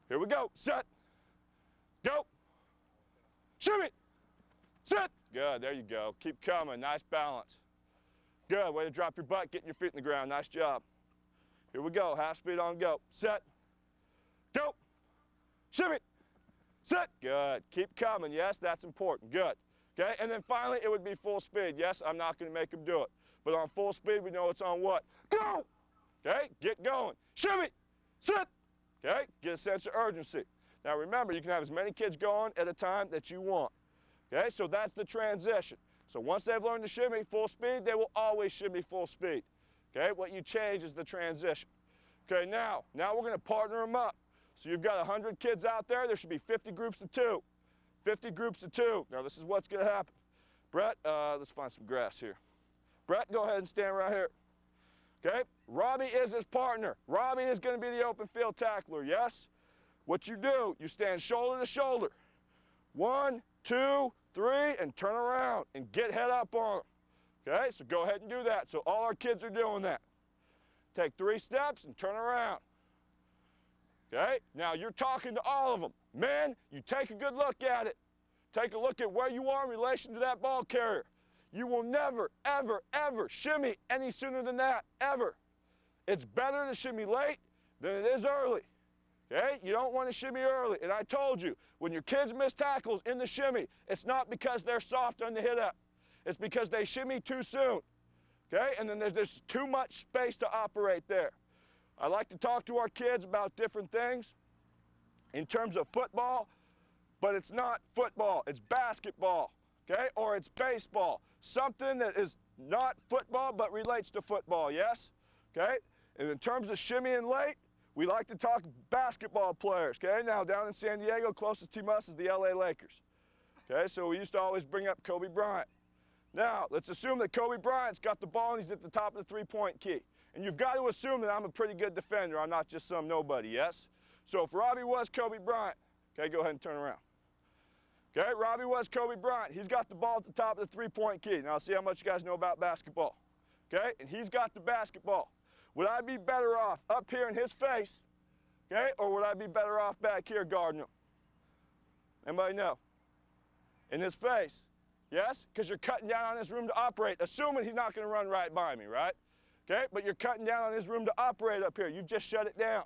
[SPEAKER 2] Here we go. Set, go. Shimmy. Sit. Good, there you go. Keep coming, nice balance. Good, way to drop your butt, getting your feet in the ground, nice job. Here we go, half speed on go. Set, go, shimmy, sit. Good, keep coming, yes, that's important, good. Okay, and then finally it would be full speed. Yes, I'm not gonna make them do it. But on full speed, we know it's on what? Go! Okay, get going. Shimmy, sit. Okay, get a sense of urgency. Now remember, you can have as many kids going at a time that you want. Okay, so that's the transition. So once they've learned to shimmy full speed, they will always shimmy full speed. Okay, what you change is the transition. Okay, now we're going to partner them up. So you've got 100 kids out there, there should be 50 groups of 2. 50 groups of 2. Now this is what's going to happen. Brett, let's find some grass here. Brett, go ahead and stand right here. Okay, Robbie is his partner. Robbie is going to be the open field tackler, yes? What you do, you stand shoulder to shoulder. 1, 2, 3, and turn around and get head up on them. Okay, so go ahead and do that. So all our kids are doing that. Take 3 steps and turn around. Okay, now you're talking to all of them. Men, you take a good look at it. Take a look at where you are in relation to that ball carrier. You will never, ever, ever shimmy any sooner than that, ever. It's better to shimmy late than it is early. Okay, you don't want to shimmy early. And I told you, when your kids miss tackles in the shimmy, it's not because they're soft on the hit up. It's because they shimmy too soon. Okay, and then there's too much space to operate there. I like to talk to our kids about different things in terms of football, but it's not football, it's basketball, okay, or it's baseball. Something that is not football but relates to football, yes? Okay, and in terms of shimmying late, we like to talk basketball players, okay? Now, down in San Diego, closest to us is the LA Lakers, okay? So we used to always bring up Kobe Bryant. Now, let's assume that Kobe Bryant's got the ball and he's at the top of the three-point key. And you've got to assume that I'm a pretty good defender. I'm not just some nobody, yes? So if Robbie was Kobe Bryant, okay, go ahead and turn around. Okay, Robbie was Kobe Bryant. He's got the ball at the top of the three-point key. Now, see how much you guys know about basketball, okay? And he's got the basketball. Would I be better off up here in his face, okay, or would I be better off back here guarding him? Anybody know? In his face, yes? Because you're cutting down on his room to operate, assuming he's not going to run right by me, right? Okay, but you're cutting down on his room to operate up here. You've just shut it down.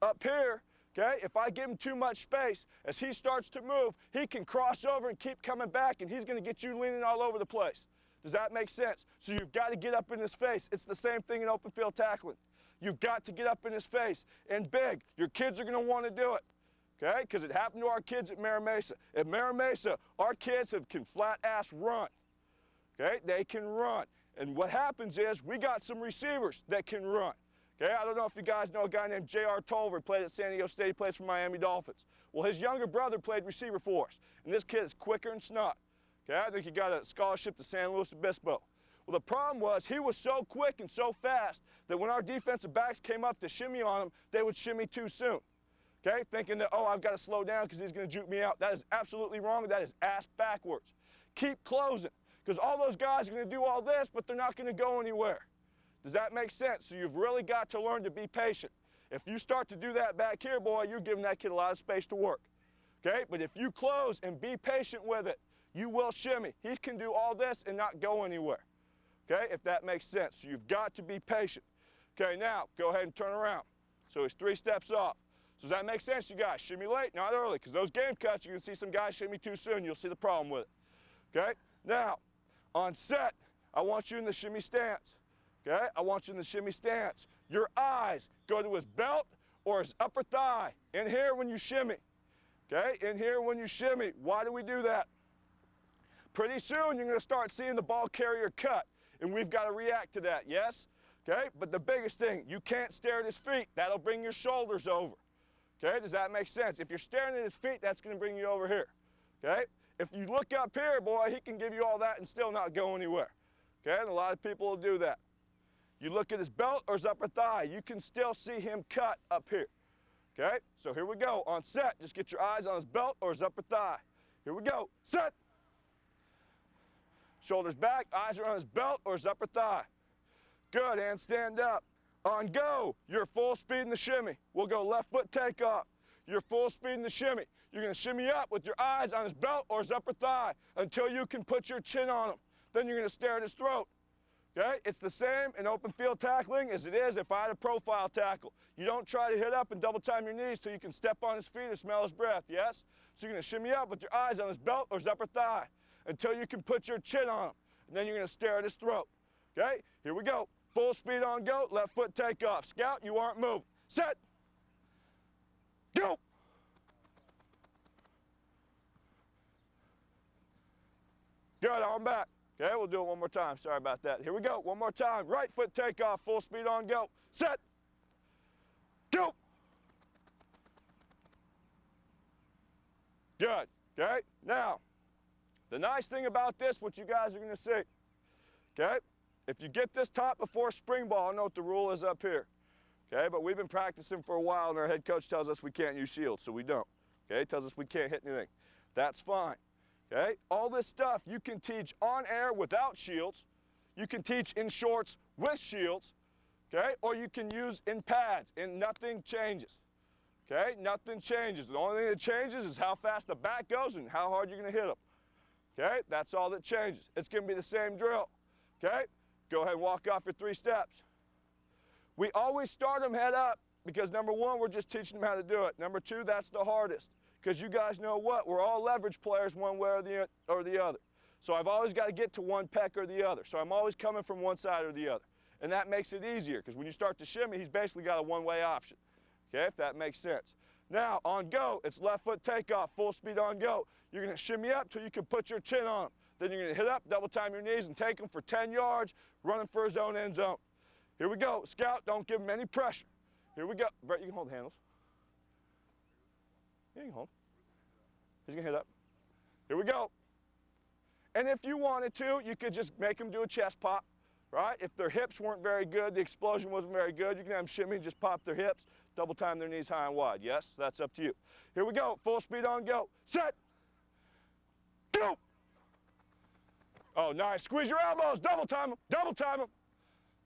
[SPEAKER 2] Up here, okay, if I give him too much space, as he starts to move, he can cross over and keep coming back, and he's going to get you leaning all over the place. Does that make sense? So you've got to get up in his face. It's the same thing in open field tackling. You've got to get up in his face. And big, your kids are going to want to do it, okay? Because it happened to our kids at Mira Mesa. At Mira Mesa, our kids can flat-ass run, okay? They can run. And what happens is we got some receivers that can run, okay? I don't know if you guys know a guy named J.R. Tolver, played at San Diego State, he plays for Miami Dolphins. Well, his younger brother played receiver for us, and this kid is quicker than snot. Okay, I think he got a scholarship to San Luis Obispo. Well, the problem was he was so quick and so fast that when our defensive backs came up to shimmy on him, they would shimmy too soon. Okay, thinking that, oh, I've got to slow down because he's going to juke me out. That is absolutely wrong. That is ass backwards. Keep closing, because all those guys are going to do all this, but they're not going to go anywhere. Does that make sense? So you've really got to learn to be patient. If you start to do that back here, boy, you're giving that kid a lot of space to work. Okay, but if you close and be patient with it, you will shimmy. He can do all this and not go anywhere, okay, if that makes sense. So you've got to be patient. Okay, now, go ahead and turn around. So he's 3 steps off. So does that make sense, you guys? Shimmy late, not early, because those game cuts, you're going to see some guys shimmy too soon. You'll see the problem with it, okay? Now, on set, I want you in the shimmy stance, okay? I want you in the shimmy stance. Your eyes go to his belt or his upper thigh. In here when you shimmy, okay? In here when you shimmy. Why do we do that? Pretty soon, you're going to start seeing the ball carrier cut, and we've got to react to that, yes? Okay, but the biggest thing, you can't stare at his feet. That'll bring your shoulders over, Okay, does that make sense? If you're staring at his feet, that's going to bring you over here. Okay? If you look up here, boy, he can give you all that and still not go anywhere. Okay, and a lot of people will do that. You look at his belt or his upper thigh, you can still see him cut up here. Okay, so here we go. On set, just get your eyes on his belt or his upper thigh. Here we go. Set. Shoulders back, eyes are on his belt or his upper thigh. Good, and stand up. On go, you're full speed in the shimmy. We'll go left foot takeoff. You're full speed in the shimmy. You're going to shimmy up with your eyes on his belt or his upper thigh until you can put your chin on him. Then you're going to stare at his throat. Okay? It's the same in open field tackling as it is if I had a profile tackle. You don't try to hit up and double time your knees till you can step on his feet or smell his breath, yes? So you're going to shimmy up with your eyes on his belt or his upper thigh until you can put your chin on him. And then you're going to stare at his throat. Okay? Here we go. Full speed on go, left foot take off. Scout, you aren't moving. Set. Go. Good, on back. Okay, we'll do it one more time. Sorry about that. Here we go. One more time. Right foot take off, full speed on go. Set. Go. Good. Okay, now, the nice thing about this, what you guys are going to see, okay, if you get this top before spring ball, I know what the rule is up here, okay, but we've been practicing for a while and our head coach tells us we can't use shields, so we don't, okay, tells us we can't hit anything. That's fine, okay? All this stuff you can teach on air without shields, you can teach in shorts with shields, okay, or you can use in pads and nothing changes, okay? Nothing changes. The only thing that changes is how fast the back goes and how hard you're going to hit them, okay? That's all that changes. It's going to be the same drill, okay? Go ahead and walk off your 3 steps. We always start them head up because number 1, we're just teaching them how to do it. Number 2, that's the hardest because you guys know what? We're all leverage players one way or the other. So I've always got to get to one pec or the other. So I'm always coming from one side or the other. And that makes it easier because when you start to shimmy, he's basically got a one-way option. Okay, if that makes sense. Now, on go, it's left foot takeoff, full speed on go. You're going to shimmy up till you can put your chin on him. Then you're going to hit up, double time your knees, and take him for 10 yards, running for his own end zone. Here we go. Scout, don't give him any pressure. Here we go. Brett, you can hold the handles. Yeah, you can hold. He's going to hit up. Here we go. And if you wanted to, you could just make him do a chest pop, right? If their hips weren't very good, the explosion wasn't very good, you can have them shimmy, just pop their hips, double time their knees high and wide. Yes, that's up to you. Here we go. Full speed on go. Set. Go. Oh, nice. Squeeze your elbows. Double time them. Double time them.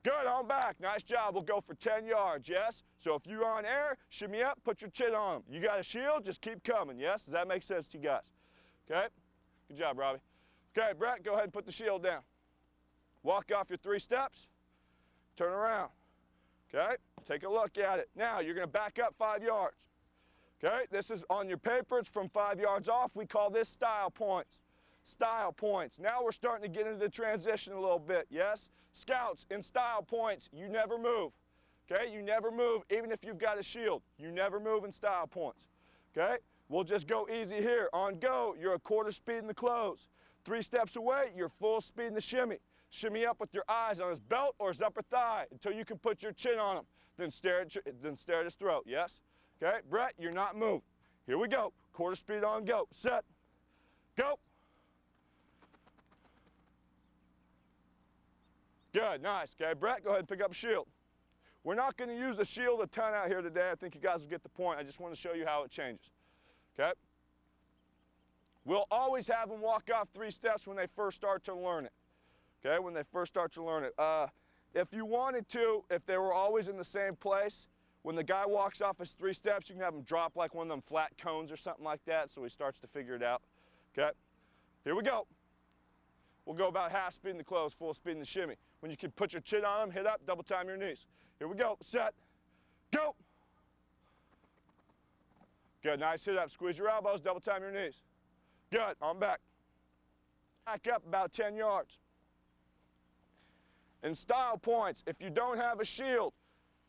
[SPEAKER 2] Good. On back. Nice job. We'll go for 10 yards. Yes? So if you're on air, shimmy up, put your chin on them. You got a shield, just keep coming. Yes? Does that make sense to you guys? Okay? Good job, Robbie. Okay, Brett, go ahead and put the shield down. Walk off your 3 steps. Turn around. Okay? Take a look at it. Now, you're going to back up 5 yards. Okay? This is on your paper. It's from 5 yards off. We call this style points. Style points. Now we're starting to get into the transition a little bit, yes? Scouts, in style points, you never move, okay? You never move, even if you've got a shield. You never move in style points, okay? We'll just go easy here. On go, you're a quarter speed in the close. 3 steps away, you're full speed in the shimmy. Shimmy up with your eyes on his belt or his upper thigh until you can put your chin on him. Then stare at his throat, yes? Okay, Brett, you're not moving. Here we go. Quarter speed on go. Set. Go. Good, nice. Okay, Brett, go ahead and pick up a shield. We're not going to use the shield a ton out here today. I think you guys will get the point. I just want to show you how it changes. Okay? We'll always have them walk off 3 steps when they first start to learn it. Okay, when they first start to learn it. If you wanted to, if they were always in the same place, when the guy walks off his 3 steps, you can have him drop like one of them flat cones or something like that so he starts to figure it out. Okay? Here we go. We'll go about half speed in the close, full speed in the shimmy. When you can put your chin on them, hit up, double time your knees. Here we go. Set. Go. Good. Nice hit up. Squeeze your elbows, double time your knees. Good. On back. Back up about 10 yards. In style points, if you don't have a shield,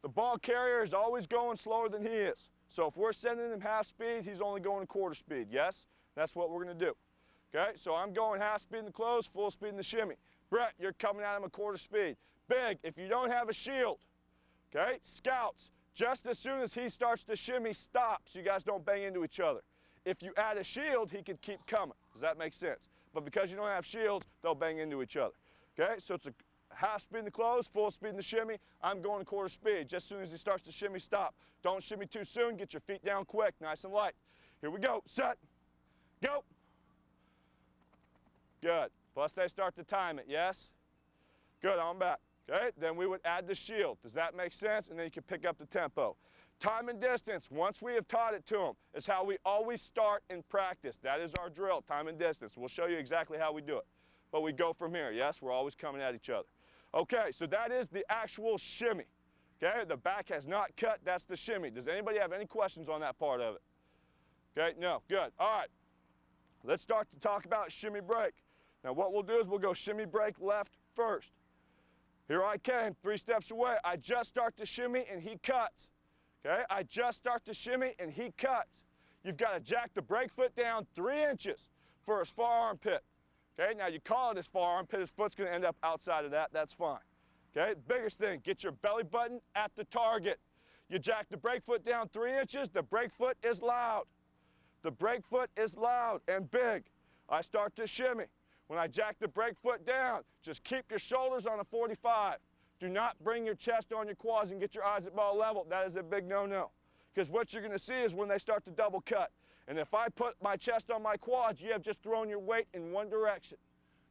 [SPEAKER 2] the ball carrier is always going slower than he is. So if we're sending him half speed, he's only going a quarter speed. Yes? That's what we're going to do. Okay, so I'm going half speed in the close, full speed in the shimmy. Brett, you're coming at him a quarter speed. Big, if you don't have a shield, okay, scouts, Just as soon as he starts to shimmy, stop so you guys don't bang into each other. If you add a shield, he could keep coming. Does that make sense? But because you don't have shields, they'll bang into each other. Okay, so it's a half speed in the close, full speed in the shimmy. I'm going quarter speed. Just as soon as he starts to shimmy, stop. Don't shimmy too soon. Get your feet down quick, nice and light. Here we go. Set. Go. Good. Plus they start to time it, yes? Good, on back. Okay, then we would add the shield. Does that make sense? And then you can pick up the tempo. Time and distance, once we have taught it to them, is how we always start in practice. That is our drill, time and distance. We'll show you exactly how we do it. But we go from here, yes? We're always coming at each other. Okay, so that is the actual shimmy. Okay, the back has not cut, that's the shimmy. Does anybody have any questions on that part of it? Okay, no, good. All right, let's start to talk about shimmy break. Now what we'll do is we'll go shimmy break left first. Here I came, 3 steps away. I just start to shimmy and he cuts. Okay, I just start to shimmy and he cuts. You've got to jack the brake foot down 3 inches for his far armpit. Okay, now you call it his far armpit, his foot's going to end up outside of that, that's fine. Okay, biggest thing, get your belly button at the target. You jack the brake foot down 3 inches, the brake foot is loud. The brake foot is loud and big. I start to shimmy. When I jack the brake foot down, just keep your shoulders on a 45. Do not bring your chest on your quads and get your eyes at ball level. That is a big no-no. Because what you're going to see is when they start to double cut. And if I put my chest on my quads, you have just thrown your weight in one direction.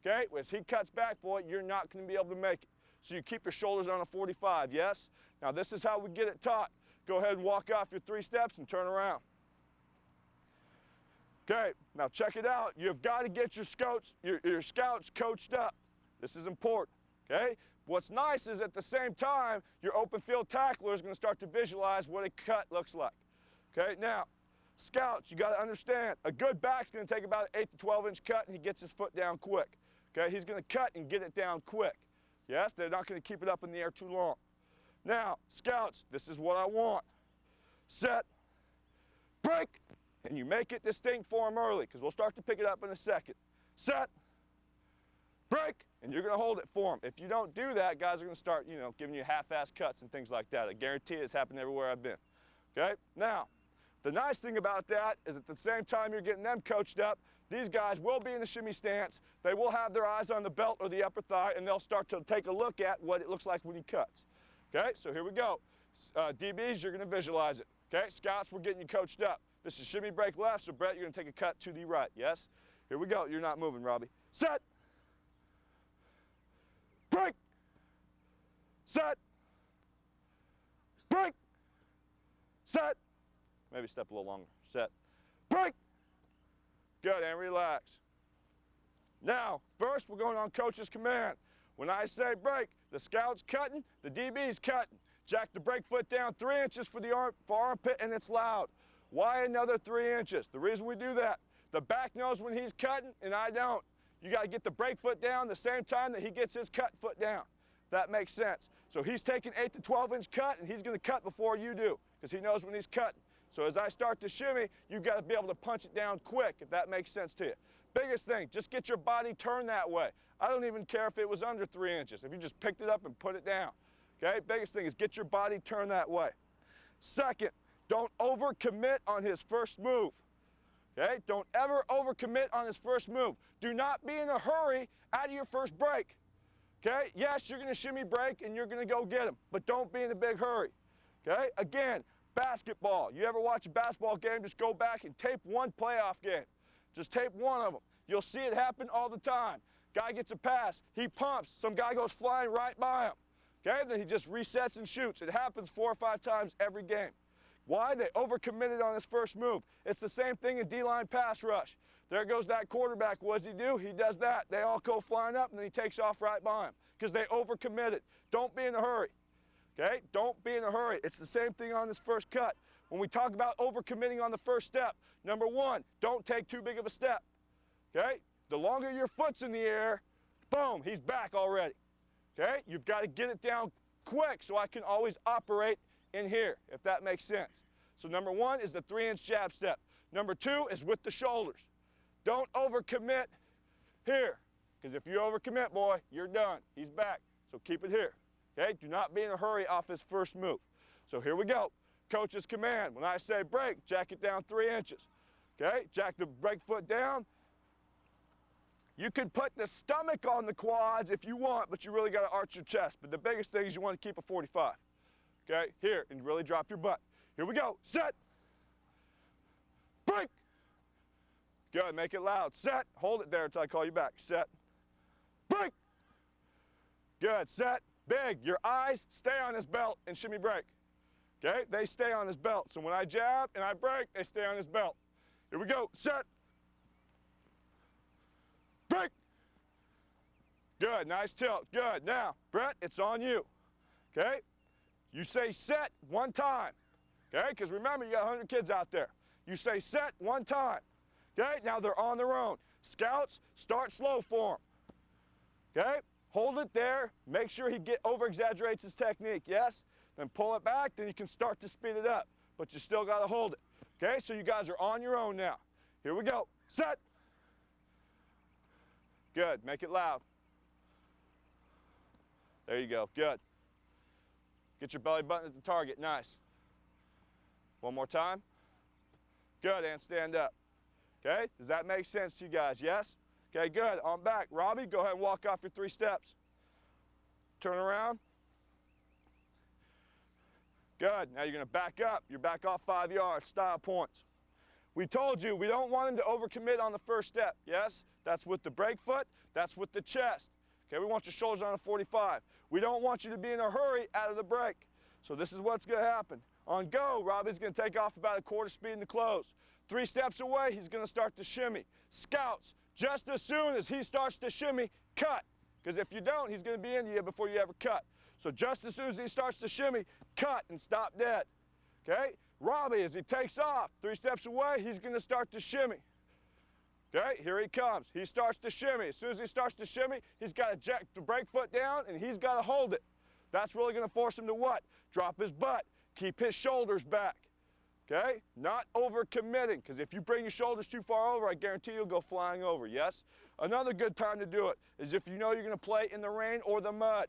[SPEAKER 2] Okay? As he cuts back, boy, you're not going to be able to make it. So you keep your shoulders on a 45, yes? Now this is how we get it taught. Go ahead and walk off your 3 steps and turn around. Okay, now check it out. You've got to get your scouts coached up. This is important, okay? What's nice is at the same time, your open field tackler is going to start to visualize what a cut looks like. Okay, now, scouts, you got to understand, a good back's going to take about an 8 to 12 inch cut and he gets his foot down quick. Okay, he's going to cut and get it down quick. Yes, they're not going to keep it up in the air too long. Now, scouts, this is what I want. Set, break, and you make it distinct for them early because we'll start to pick it up in a second. Set, break, and you're going to hold it for them. If you don't do that, guys are going to start, giving you half-ass cuts and things like that. I guarantee it's happened everywhere I've been. Okay? Now, the nice thing about that is at the same time you're getting them coached up, these guys will be in the shimmy stance. They will have their eyes on the belt or the upper thigh, and they'll start to take a look at what it looks like when he cuts. Okay? So here we go. DBs, you're going to visualize it. Okay? Scouts, we're getting you coached up. This is shimmy break left, so Brett, you're going to take a cut to the right, yes? Here we go. You're not moving, Robbie. Set. Break. Set. Break. Set. Maybe step a little longer. Set. Break. Good, and relax. Now, first we're going on coach's command. When I say break, the scout's cutting, the DB's cutting. Jack the brake foot down 3 inches for the armpit, and it's loud. Why another 3 inches? The reason we do that, the back knows when he's cutting, and I don't. You got to get the brake foot down the same time that he gets his cut foot down. That makes sense. So he's taking 8 to 12 inch cut, and he's going to cut before you do, because he knows when he's cutting. So as I start to shimmy, you've got to be able to punch it down quick, if that makes sense to you. Biggest thing, just get your body turned that way. I don't even care if it was under 3 inches, if you just picked it up and put it down. Okay, biggest thing is get your body turned that way. Second, don't overcommit on his first move. Okay, don't ever overcommit on his first move. Do not be in a hurry out of your first break. Okay, yes, you're going to shimmy break and you're going to go get him, but don't be in a big hurry. Okay, again, basketball. You ever watch a basketball game, just go back and tape one playoff game. Just tape one of them. You'll see it happen all the time. Guy gets a pass, he pumps, some guy goes flying right by him. Okay, then he just resets and shoots. It happens 4 or 5 times every game. Why? They overcommitted on his first move. It's the same thing in D-line pass rush. There goes that quarterback. What does he do? He does that. They all go flying up, and then he takes off right by him because they overcommitted. Don't be in a hurry. Okay? Don't be in a hurry. It's the same thing on this first cut. When we talk about overcommitting on the first step, number one, don't take too big of a step. Okay? The longer your foot's in the air, boom, he's back already. Okay? You've got to get it down quick so I can always operate in here, if that makes sense. So number one is the 3-inch jab step. Number two is with the shoulders. Don't overcommit here, because if you overcommit, boy, you're done. He's back, so keep it here. Okay? Do not be in a hurry off his first move. So here we go. Coach's command. When I say break, jack it down 3 inches. Okay, jack the break foot down. You can put the stomach on the quads if you want, but you really got to arch your chest. But the biggest thing is you want to keep a 45. Okay, here, and really drop your butt. Here we go. Set. Break. Good, make it loud. Set. Hold it there until I call you back. Set. Break. Good, set. Big. Your eyes stay on this belt and shimmy break. Okay, they stay on this belt. So when I jab and I break, they stay on this belt. Here we go. Set. Break. Good, nice tilt. Good. Now, Brett, it's on you. Okay? You say set 1 time. Okay? Because remember, you got 100 kids out there. You say set 1 time. Okay? Now they're on their own. Scouts, start slow for them. Okay? Hold it there. Make sure he over-exaggerates his technique. Yes? Then pull it back. Then you can start to speed it up. But you still got to hold it. Okay? So you guys are on your own now. Here we go. Set. Good. Make it loud. There you go. Good. Get your belly button at the target. Nice. One more time. Good. And stand up. Okay? Does that make sense to you guys? Yes? Okay, good. On back. Robbie, go ahead and walk off your 3 steps. Turn around. Good. Now you're going to back up. You're back off 5 yards. Style points. We told you we don't want him to overcommit on the first step. Yes? That's with the break foot. That's with the chest. Okay, we want your shoulders on a 45. We don't want you to be in a hurry out of the break. So this is what's going to happen. On go, Robbie's going to take off about 1/4 speed in the close. 3 steps away, he's going to start to shimmy. Scouts, just as soon as he starts to shimmy, cut. Because if you don't, he's going to be into you before you ever cut. So just as soon as he starts to shimmy, cut and stop dead. Okay? Robbie, as he takes off, 3 steps away, he's going to start to shimmy. Okay, here he comes. He starts to shimmy. As soon as he starts to shimmy, he's got to jack the break foot down, and he's got to hold it. That's really going to force him to what? Drop his butt. Keep his shoulders back. Okay? Not over-committing, because if you bring your shoulders too far over, I guarantee you'll go flying over, yes? Another good time to do it is if you know you're going to play in the rain or the mud.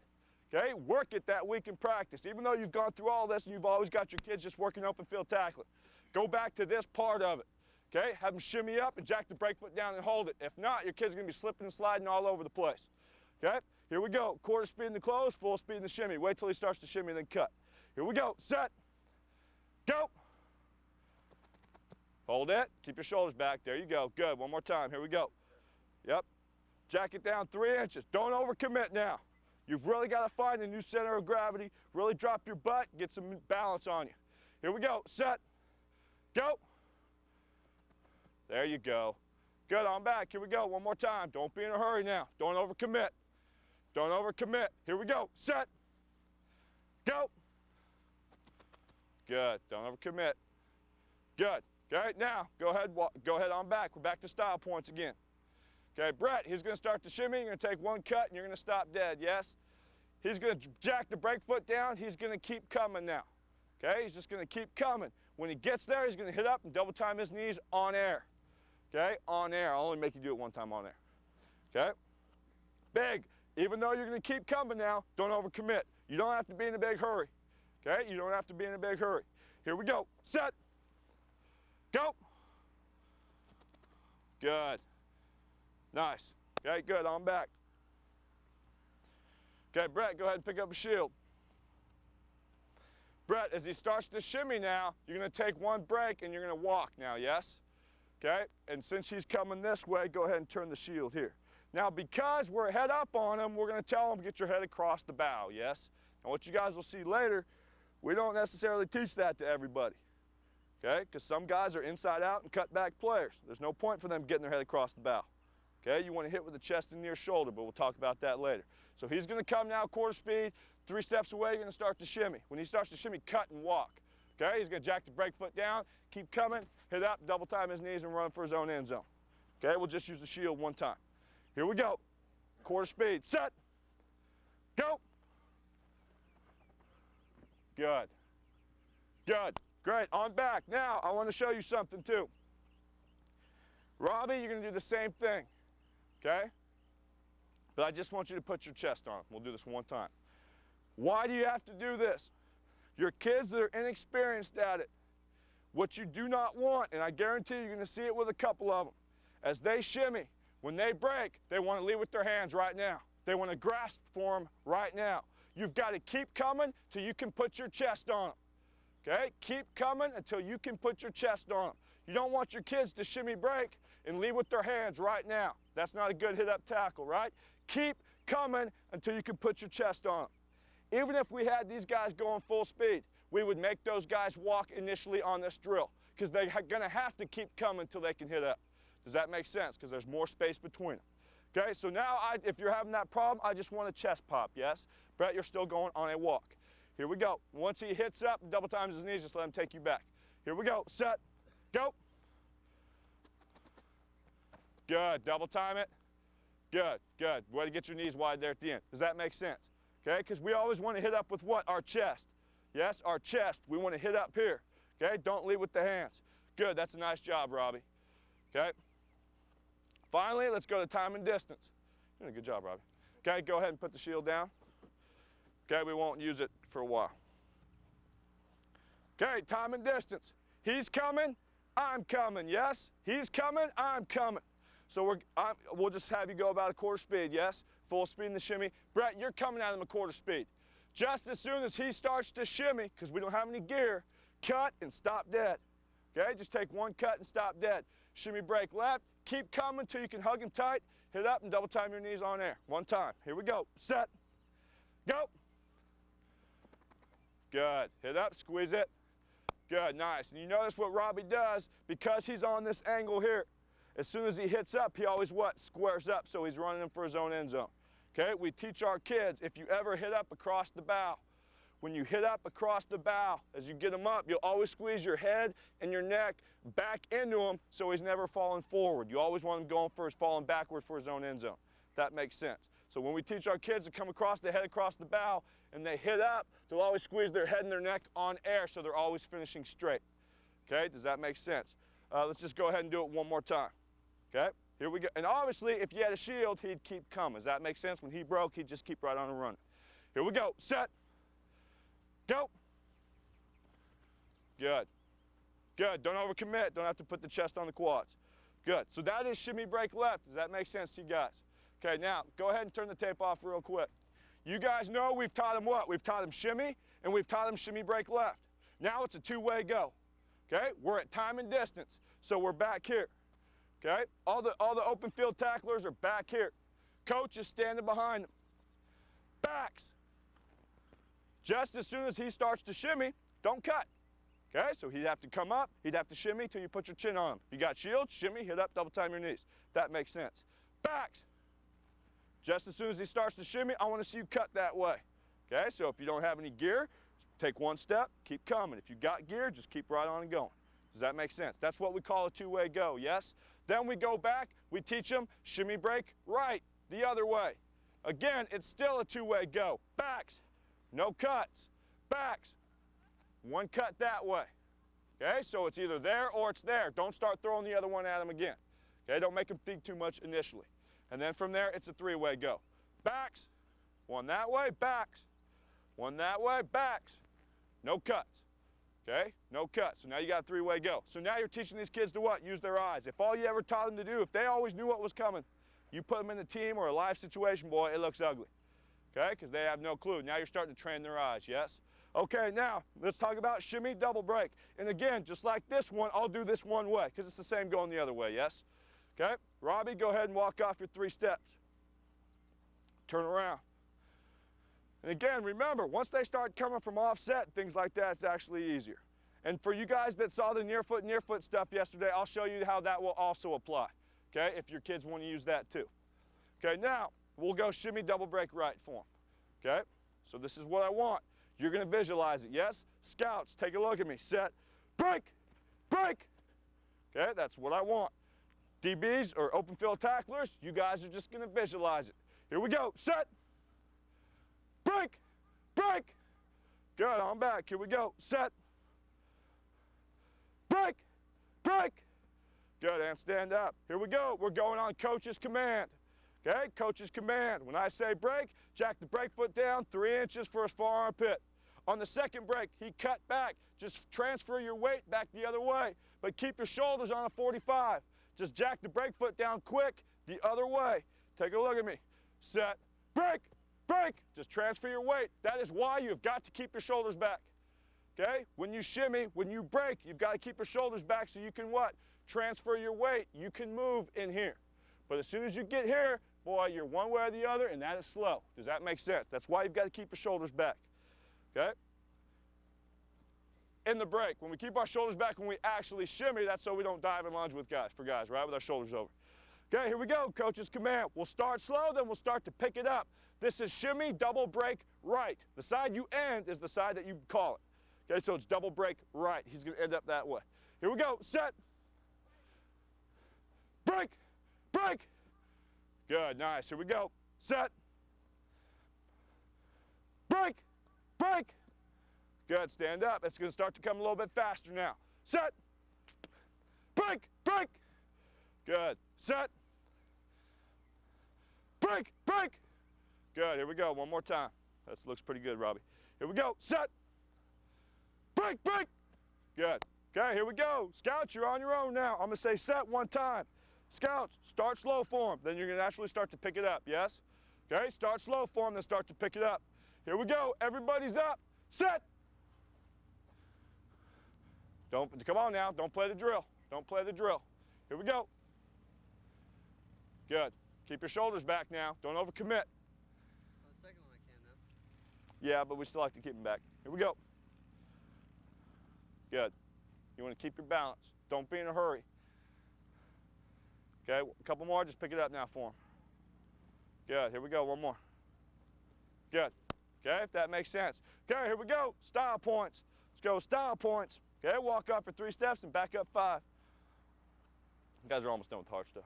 [SPEAKER 2] Okay? Work it that week in practice. Even though you've gone through all this and you've always got your kids just working open field tackling. Go back to this part of it. Okay, have them shimmy up and jack the break foot down and hold it. If not, your kid's gonna be slipping and sliding all over the place. Okay, here we go. 1/4 speed in the close, full speed in the shimmy. Wait till he starts to shimmy, then cut. Here we go. Set. Go. Hold it. Keep your shoulders back. There you go. Good. One more time. Here we go. Yep. Jack it down 3 inches. Don't overcommit now. You've really got to find a new center of gravity. Really drop your butt. Get some balance on you. Here we go. Set. Go. There you go. Good, on back. Here we go. One more time. Don't be in a hurry now. Don't overcommit. Don't overcommit. Here we go. Set. Go. Good. Don't overcommit. Good. Okay, now go ahead on back. We're back to style points again. Okay, Brett, he's going to start to shimmy. You're going to take 1 cut and you're going to stop dead, yes? He's going to jack the break foot down. He's going to keep coming now. Okay, he's just going to keep coming. When he gets there, he's going to hit up and double time his knees on air. Okay, on air. I'll only make you do it 1 time on air. Okay? Big. Even though you're going to keep coming now, don't overcommit. You don't have to be in a big hurry. Okay? You don't have to be in a big hurry. Here we go. Set. Go. Good. Nice. Okay, good. On back. Okay, Brett, go ahead and pick up a shield. Brett, as he starts to shimmy now, you're going to take 1 break and you're going to walk now, yes? Okay? And since he's coming this way, go ahead and turn the shield here. Now, because we're head up on him, we're going to tell him, get your head across the bow, yes? And what you guys will see later, we don't necessarily teach that to everybody. Okay? Because some guys are inside out and cut back players. There's no point for them getting their head across the bow. Okay? You want to hit with the chest and near shoulder, but we'll talk about that later. So he's going to come now 1/4 speed, 3 steps away, you're going to start to shimmy. When he starts to shimmy, cut and walk. Okay? He's going to jack the break foot down, keep coming, hit up, double time his knees and run for his own end zone. Okay? We'll just use the shield 1 time. Here we go. 1/4 speed. Set. Go. Good. Good. Great. On back. Now, I want to show you something too. Robbie, you're going to do the same thing. Okay? But I just want you to put your chest on him. We'll do this 1 time. Why do you have to do this? Your kids that are inexperienced at it, what you do not want, and I guarantee you're going to see it with a couple of them, as they shimmy, when they break, they want to lead with their hands right now. They want to grasp for them right now. You've got to keep coming till you can put your chest on them. Okay? Keep coming until you can put your chest on them. You don't want your kids to shimmy break and lead with their hands right now. That's not a good hit-up tackle, right? Keep coming until you can put your chest on them. Even if we had these guys going full speed, we would make those guys walk initially on this drill because they're going to have to keep coming until they can hit up. Does that make sense? Because there's more space between them. Okay, so now if you're having that problem, I just want a chest pop, yes? Brett, you're still going on a walk. Here we go. Once he hits up, double times his knees, just let him take you back. Here we go. Set. Go. Good. Double time it. Good. Good. Way to get your knees wide there at the end. Does that make sense? Okay, because we always want to hit up with what? Our chest. Yes, our chest. We want to hit up here. Okay, don't lead with the hands. Good. That's a nice job, Robbie. Okay. Finally, let's go to time and distance. You're doing a good job, Robbie. Okay, go ahead and put the shield down. Okay, we won't use it for a while. Okay, time and distance. He's coming, I'm coming, yes? He's coming, I'm coming. So we'll just have you go about a quarter speed, yes? Full speed in the shimmy. Brett, you're coming at him a quarter speed. Just as soon as he starts to shimmy, because we don't have any gear, cut and stop dead. Okay, just take one cut and stop dead. Shimmy break left, keep coming until you can hug him tight, hit up and double time your knees on air. One time, here we go, set, go. Good, hit up, squeeze it. Good, nice. And you notice what Robbie does, because he's on this angle here, as soon as he hits up, he always what? Squares up, so he's running him for his own end zone. Okay, we teach our kids, if you ever hit up across the bow, when you hit up across the bow, as you get him up, you'll always squeeze your head and your neck back into him so he's never falling forward. You always want him going for his falling backward for his own end zone. That makes sense. So when we teach our kids to come across, they head across the bow and they hit up, they'll always squeeze their head and their neck on air so they're always finishing straight. Okay, does that make sense? Let's just go ahead and do it one more time. Okay, here we go. And obviously, if you had a shield, he'd keep coming. Does that make sense? When he broke, he'd just keep right on and running. Here we go. Set. Go. Good. Good. Don't overcommit. Don't have to put the chest on the quads. Good. So that is shimmy break left. Does that make sense to you guys? Okay, now go ahead and turn the tape off real quick. You guys know we've taught him what? We've taught him shimmy and we've taught him shimmy break left. Now it's a two-way go. Okay? We're at time and distance. So we're back here. Okay? All the open field tacklers are back here. Coach is standing behind them. Backs. Just as soon as he starts to shimmy, don't cut. Okay? So he'd have to come up, he'd have to shimmy till you put your chin on him. If you got shield, shimmy, hit up, double time your knees. That makes sense. Backs. Just as soon as he starts to shimmy, I want to see you cut that way. Okay? So if you don't have any gear, take one step, keep coming. If you got gear, just keep right on and going. Does that make sense? That's what we call a two-way go, yes? Then we go back, we teach them shimmy break right, the other way. Again, it's still a two-way go. Backs, no cuts. Backs, one cut that way. Okay, so it's either there or it's there. Don't start throwing the other one at them again. Okay, don't make them think too much initially. And then from there, it's a three-way go. Backs, one that way, backs. One that way, backs. No cuts. Okay, no cuts. So now you got a three-way go. So now you're teaching these kids to what? Use their eyes. If all you ever taught them to do, if they always knew what was coming, you put them in a team or a live situation, boy, it looks ugly. Okay, because they have no clue. Now you're starting to train their eyes, yes? Okay, now let's talk about shimmy double break. And again, just like this one, I'll do this one way because it's the same going the other way, yes? Okay, Robbie, go ahead and walk off your 3 steps. Turn around. And again, remember, once they start coming from offset, things like that, it's actually easier. And for you guys that saw the near foot stuff yesterday, I'll show you how that will also apply, okay, if your kids want to use that too. Okay, now we'll go shimmy double break right for them, okay? So this is what I want. You're going to visualize it, yes? Scouts, take a look at me. Set, break, break. Okay, that's what I want. DBs or open field tacklers, you guys are just going to visualize it. Here we go. Set, break, break. Good, on back. Here we go. Set, break, break. Good, and stand up. Here we go. We're going on coach's command. Okay, coach's command. When I say break, jack the brake foot down 3 inches for his far armpit. On the second break, he cut back. Just transfer your weight back the other way, but keep your shoulders on a 45. Just jack the brake foot down quick the other way. Take a look at me. Set, break, break. Just transfer your weight. That is why you've got to keep your shoulders back. Okay? When you shimmy, when you break, you've got to keep your shoulders back so you can what? Transfer your weight. You can move in here. But as soon as you get here, boy, you're one way or the other, and that is slow. Does that make sense? That's why you've got to keep your shoulders back. Okay? In the break, when we keep our shoulders back, when we actually shimmy, that's so we don't dive and lunge with guys, right? With our shoulders over. Okay, here we go, coach's command. We'll start slow, then we'll start to pick it up. This is shimmy, double break, right. The side you end is the side that you call it. Okay, so it's double break, right. He's gonna end up that way. Here we go, set. Break, break. Good, nice, here we go. Set. Break, break. Good, stand up. It's gonna start to come a little bit faster now. Set. Break, break. Good, set. Break, break. Good, here we go, one more time. That looks pretty good, Robbie. Here we go, set. Break, break. Good. Okay, here we go. Scouts, you're on your own now. I'm gonna say set one time. Scouts, start slow for them. Then you're gonna actually start to pick it up, yes? Okay, start slow for them, then start to pick it up. Here we go, everybody's up. Set. Come on now, don't play the drill. Don't play the drill. Here we go. Good. Keep your shoulders back now. Don't overcommit.
[SPEAKER 3] The second one I can now.
[SPEAKER 2] Yeah, but we still like to keep them back. Here we go. Good. You want to keep your balance. Don't be in a hurry. Okay, a couple more. Just pick it up now for them. Good. Here we go. One more. Good. Okay, if that makes sense. Okay, here we go. Style points. Let's go style points. Okay, walk up for 3 steps and back up 5. You guys are almost done with the hard stuff.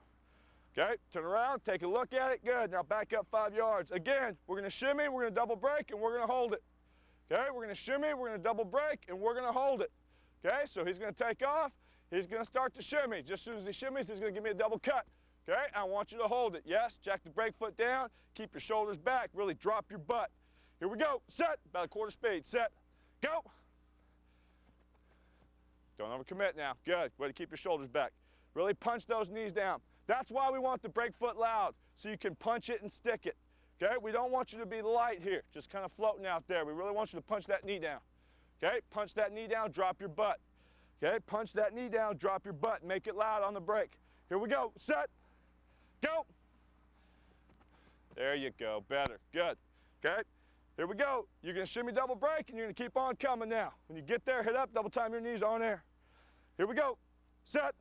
[SPEAKER 2] Okay, turn around, take a look at it. Good. Now back up 5 yards. Again, we're going to shimmy, we're going to double break, and we're going to hold it. Okay, we're going to shimmy, we're going to double break, and we're going to hold it. Okay, so he's going to take off. He's going to start to shimmy. Just as soon as he shimmies, he's going to give me a double cut. Okay, I want you to hold it. Yes, jack the brake foot down, keep your shoulders back, really drop your butt. Here we go. Set, about a quarter speed. Set, go. Don't overcommit now. Good. Way to keep your shoulders back. Really punch those knees down. That's why we want the brake foot loud, so you can punch it and stick it. Okay? We don't want you to be light here, just kind of floating out there. We really want you to punch that knee down. Okay? Punch that knee down, drop your butt. Okay? Punch that knee down, drop your butt. Make it loud on the brake. Here we go. Set. Go. There you go. Better. Good. Okay? Here we go. You're going to shimmy double break, and you're going to keep on coming now. When you get there, hit up, double time your knees on air. Here we go. Set.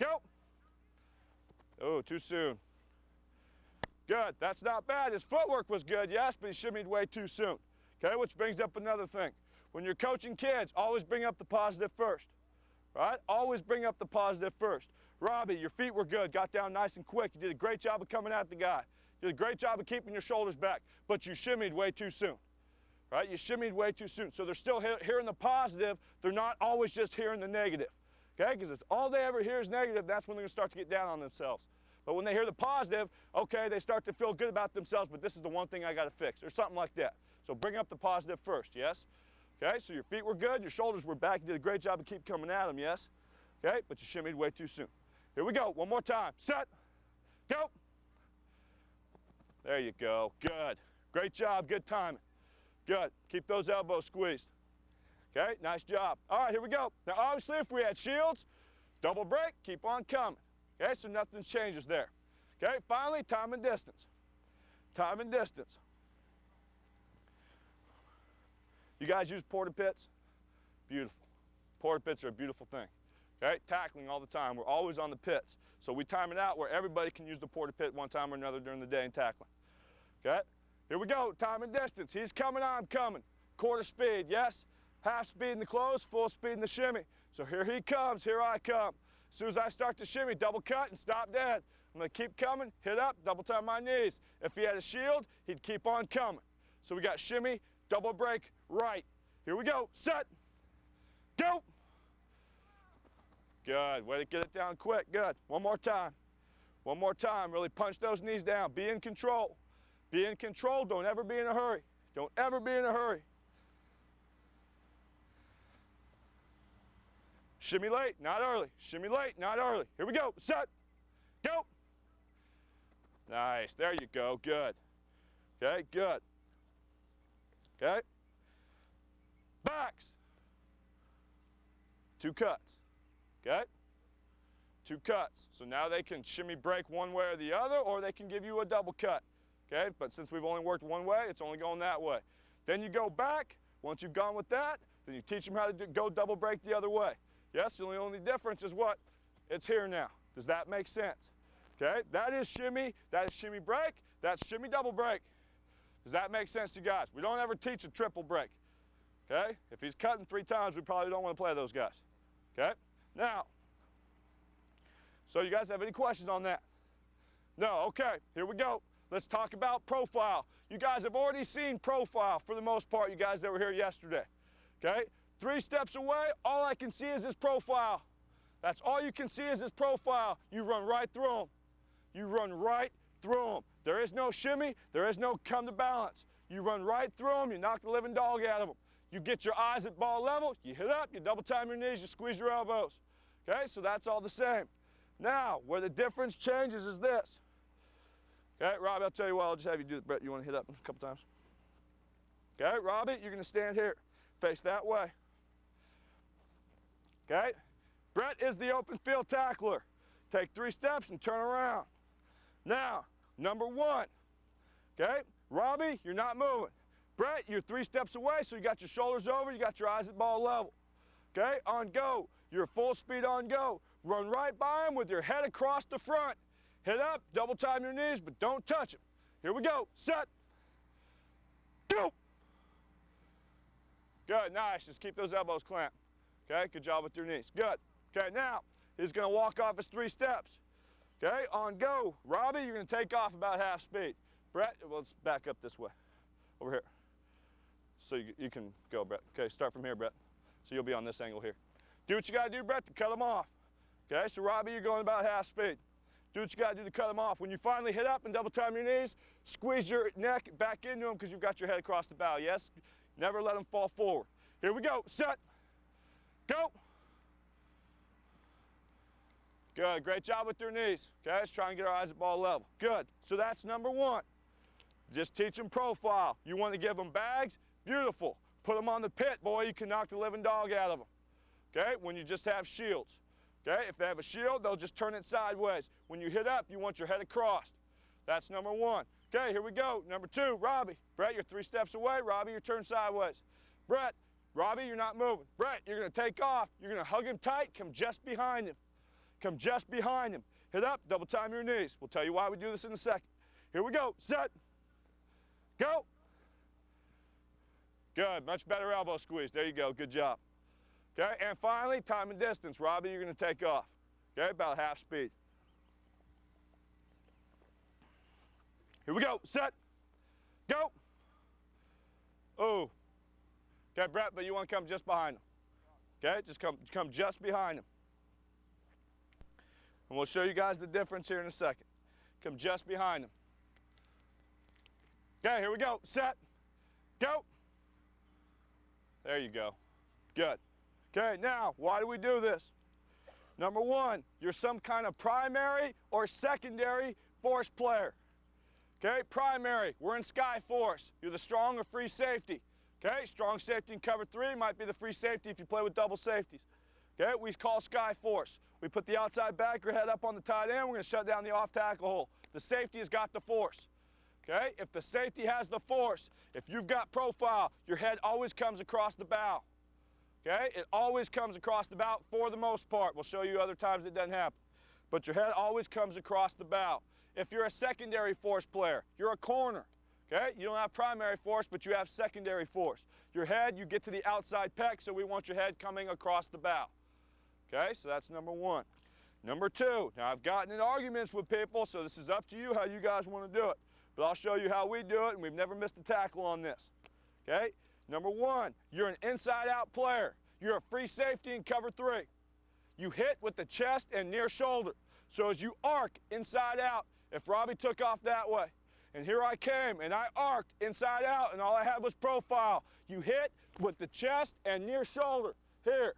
[SPEAKER 2] Go. Oh, too soon. Good. That's not bad. His footwork was good, yes, but he shimmied way too soon. Okay, which brings up another thing. When you're coaching kids, always bring up the positive first. Right? Always bring up the positive first. Robbie, your feet were good. Got down nice and quick. You did a great job of coming at the guy. You did a great job of keeping your shoulders back, but you shimmied way too soon. Right? You shimmied way too soon. So they're still hearing the positive. They're not always just hearing the negative. Okay? Because it's all they ever hear is negative. That's when they're going to start to get down on themselves. But when they hear the positive, okay, they start to feel good about themselves, but this is the one thing I got to fix, or something like that. So bring up the positive first, yes? Okay, so your feet were good, your shoulders were back, you did a great job of keep coming at them, yes? Okay, but you shimmied way too soon. Here we go, one more time. Set, go. There you go, good. Great job, good timing. Good, keep those elbows squeezed. Okay, nice job. All right, here we go. Now obviously if we had shields, double break, keep on coming. Okay, so nothing changes there. Okay, finally, time and distance. Time and distance. You guys use porta pits? Beautiful. Porta pits are a beautiful thing. Okay, tackling all the time. We're always on the pits. So we time it out where everybody can use the porta pit one time or another during the day in tackling. Okay, here we go, time and distance. He's coming, I'm coming. Quarter speed, yes? Half speed in the close, full speed in the shimmy. So here he comes, here I come. As soon as I start to shimmy, double cut and stop dead. I'm going to keep coming, hit up, double time my knees. If he had a shield, he'd keep on coming. So we got shimmy, double break, right. Here we go, set, go. Good, way to get it down quick, good. One more time. One more time, really punch those knees down. Be in control. Be in control, don't ever be in a hurry. Don't ever be in a hurry. Shimmy late, not early. Shimmy late, not early. Here we go. Set. Go. Nice. There you go. Good. Okay, good. Okay. Backs. 2 cuts. Okay. 2 cuts. So now they can shimmy break one way or the other, or they can give you a double cut. Okay, but since we've only worked one way, it's only going that way. Then you go back. Once you've gone with that, then you teach them how to go double break the other way. Yes, the only difference is what? It's here now. Does that make sense? Okay, that is shimmy break, that's shimmy double break. Does that make sense to you guys? We don't ever teach a triple break. Okay, if he's cutting 3 times, we probably don't want to play those guys. Okay, now, so you guys have any questions on that? No, okay, here we go. Let's talk about profile. You guys have already seen profile for the most part, you guys that were here yesterday. Okay, 3 steps away, all I can see is his profile. That's all you can see is his profile. You run right through him. You run right through him. There is no shimmy, there is no come to balance. You run right through him, you knock the living dog out of him. You get your eyes at ball level, you hit up, you double time your knees, you squeeze your elbows. Okay, so that's all the same. Now, where the difference changes is this. Okay, Robbie, I'll tell you what, I'll just have you do it. Brett, you want to hit up a couple times? Okay, Robbie, you're going to stand here, face that way. Okay, Brett is the open field tackler. Take 3 steps and turn around. Now, number 1, okay, Robbie, you're not moving. Brett, you're 3 steps away, so you got your shoulders over, you got your eyes at ball level. Okay, on go, you're full speed on go. Run right by him with your head across the front. Hit up, double time your knees, but don't touch him. Here we go, set, go. Good, nice, just keep those elbows clamped. Okay, good job with your knees, good. Okay, now, he's gonna walk off his 3 steps. Okay, on go. Robbie, you're gonna take off about half speed. Brett, well, let's back up this way, over here. So you can go, Brett. Okay, start from here, Brett. So you'll be on this angle here. Do what you gotta do, Brett, to cut them off. Okay, so Robbie, you're going about half speed. Do what you gotta do to cut them off. When you finally hit up and double time your knees, squeeze your neck back into them because you've got your head across the bow, yes? Never let them fall forward. Here we go, set, go. Good, great job with your knees. Okay, let's try and get our eyes at ball level. Good, so that's number 1. Just teach them profile. You want to give them bags? Beautiful. Put them on the pit, boy, you can knock the living dog out of them. Okay, when you just have shields. Okay, if they have a shield, they'll just turn it sideways. When you hit up, you want your head across. That's number 1. Okay, here we go. Number 2, Robbie. Brett, you're 3 steps away. Robbie, you're turned sideways. Brett, Robbie, you're not moving. Brett, you're going to take off. You're going to hug him tight. Come just behind him. Come just behind him. Hit up, double time your knees. We'll tell you why we do this in a second. Here we go, set, go. Good, much better elbow squeeze. There you go, good job. Okay, and finally, time and distance. Robbie, you're gonna take off. Okay, about half speed. Here we go, set, go. Oh. Okay, Brett, but you wanna come just behind him. Okay, just come just behind him. And we'll show you guys the difference here in a second. Come just behind him. Okay, here we go. Set, go. There you go. Good. Okay, now, why do we do this? Number 1, you're some kind of primary or secondary force player. Okay, primary, we're in sky force. You're the strong or free safety. Okay, strong safety in cover 3 might be the free safety if you play with double safeties. Okay, we call sky force. We put the outside backer head up on the tight end, we're gonna shut down the off tackle hole. The safety has got the force. Okay, if the safety has the force, if you've got profile, your head always comes across the bow. Okay, it always comes across the bow for the most part. We'll show you other times it doesn't happen. But your head always comes across the bow. If you're a secondary force player, you're a corner. Okay, you don't have primary force, but you have secondary force. Your head, you get to the outside pec, so we want your head coming across the bow. Okay, so that's number 1. Number 2, now I've gotten in arguments with people, so this is up to you how you guys want to do it. But I'll show you how we do it, and we've never missed a tackle on this. Okay, number 1, you're an inside-out player. You're a free safety in cover 3. You hit with the chest and near shoulder. So as you arc inside out, if Robbie took off that way, and here I came, and I arced inside out, and all I had was profile. You hit with the chest and near shoulder. Here.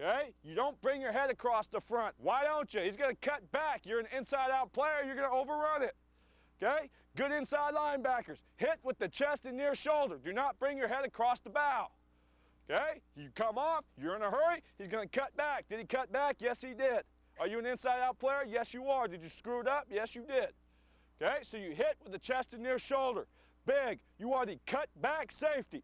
[SPEAKER 2] Okay? You don't bring your head across the front. Why don't you? He's going to cut back. You're an inside-out player. You're going to overrun it. Okay? Good inside linebackers. Hit with the chest and near shoulder. Do not bring your head across the bow. Okay? You come off. You're in a hurry. He's going to cut back. Did he cut back? Yes, he did. Are you an inside-out player? Yes, you are. Did you screw it up? Yes, you did. Okay? So you hit with the chest and near shoulder. Big. You are the cut-back safety.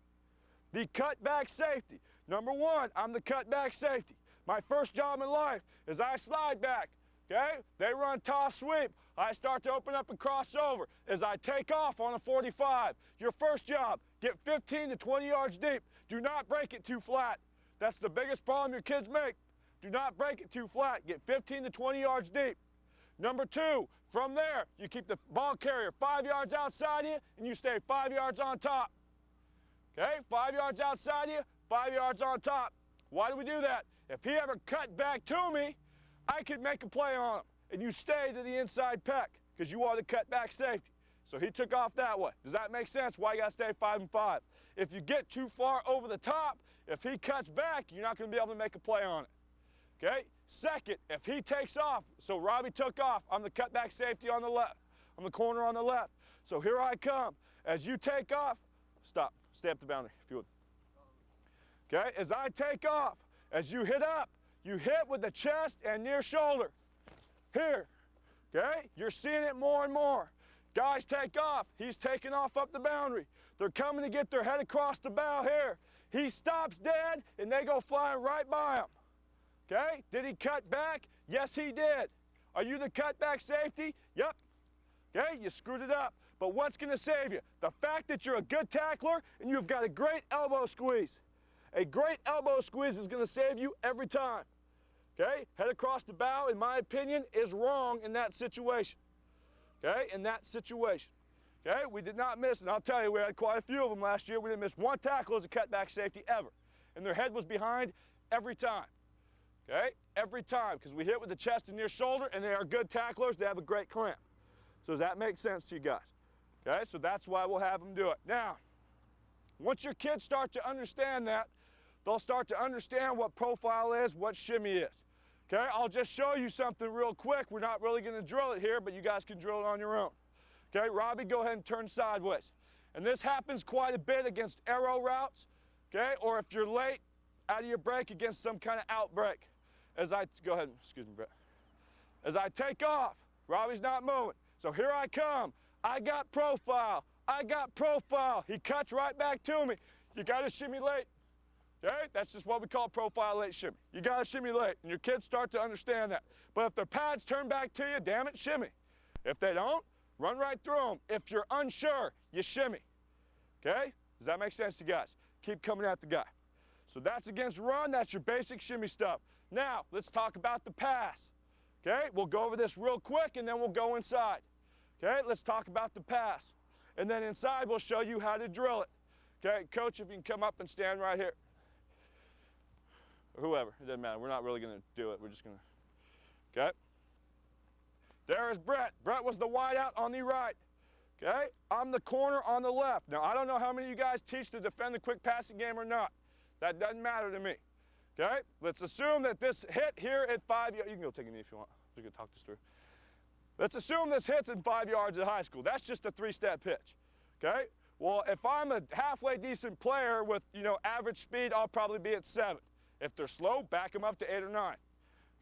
[SPEAKER 2] The cut-back safety. Number one, I'm the cut-back safety. My first job in life is I slide back. Okay? They run toss sweep. I start to open up and cross over as I take off on a 45. Your first job, get 15 to 20 yards deep. Do not break it too flat. That's the biggest problem your kids make. Do not break it too flat. Get 15 to 20 yards deep. Number two, from there, you keep the ball carrier 5 yards outside you and you stay 5 yards on top. Okay? 5 yards outside you, 5 yards on top. Why do we do that? If he ever cut back to me, I could make a play on him. And you stay to the inside peck because you are the cutback safety. So he took off that way. Does that make sense? Why you got to stay 5 and 5? If you get too far over the top, if he cuts back, you're not going to be able to make a play on it. Okay? Second, if he takes off, so Robbie took off, I'm the cutback safety on the left. I'm the corner on the left. So here I come. As you take off, stop. Stay up the boundary if you would. Okay? As I take off, as you hit up, you hit with the chest and near shoulder. Here, okay? You're seeing it more and more. Guys take off. He's taking off up the boundary. They're coming to get their head across the bow here. He stops dead, and they go flying right by him. Okay? Did he cut back? Yes, he did. Are you the cutback safety? Yep. Okay? You screwed it up. But what's going to save you? The fact that you're a good tackler and you've got a great elbow squeeze. A great elbow squeeze is going to save you every time. Okay? Head across the bow, in my opinion, is wrong in that situation. Okay? In that situation. Okay? We did not miss, and I'll tell you, we had quite a few of them last year. We didn't miss one tackle as a cutback safety ever. And their head was behind every time. Okay? Every time, because we hit with the chest and near shoulder, and they are good tacklers. They have a great clamp. So does that make sense to you guys? Okay? So that's why we'll have them do it. Now, once your kids start to understand that, they'll start to understand what profile is, what shimmy is. Okay, I'll just show you something real quick. We're not really going to drill it here, but you guys can drill it on your own. Okay, Robbie, go ahead and turn sideways. And this happens quite a bit against arrow routes, okay, or if you're late out of your break against some kind of outbreak. Go ahead, excuse me, Brett. As I take off, Robbie's not moving. So here I come. I got profile. I got profile. He cuts right back to me. You got to shimmy late. Okay? That's just what we call profile late shimmy. You got to shimmy late, and your kids start to understand that. But if their pads turn back to you, damn it, shimmy. If they don't, run right through them. If you're unsure, you shimmy. Okay? Does that make sense to you guys? Keep coming at the guy. So that's against run. That's your basic shimmy stuff. Now, let's talk about the pass. Okay? We'll go over this real quick, and then we'll go inside. Okay? Let's talk about the pass. And then inside, we'll show you how to drill it. Okay? Coach, if you can come up and stand right here. Or whoever, it doesn't matter. We're not really going to do it. We're just going to, okay? There is Brett. Brett was the wideout on the right, okay? I'm the corner on the left. Now, I don't know how many of you guys teach to defend the quick passing game or not. That doesn't matter to me, okay? Let's assume that this hit here at 5 yards. You can go take a knee if you want. We're going to talk this through. Let's assume this hits in 5 yards at high school. That's just a 3-step pitch, okay? Well, if I'm a halfway decent player with, average speed, I'll probably be at 7. If they're slow, back them up to 8 or 9.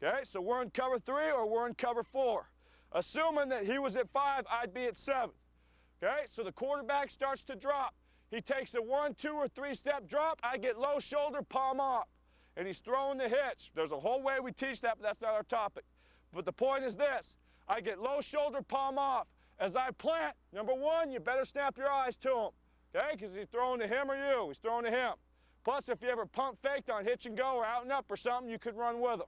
[SPEAKER 2] Okay, so we're in cover 3 or we're in cover 4. Assuming that he was at 5, I'd be at 7. Okay, so the quarterback starts to drop. He takes a 1, 2, or 3-step drop. I get low shoulder, palm off. And he's throwing the hitch. There's a whole way we teach that, but that's not our topic. But the point is this. I get low shoulder, palm off. As I plant, number one, you better snap your eyes to him. Okay, because he's throwing to him or you. He's throwing to him. Plus, if you ever pump faked on hitch and go or out and up or something, you could run with them.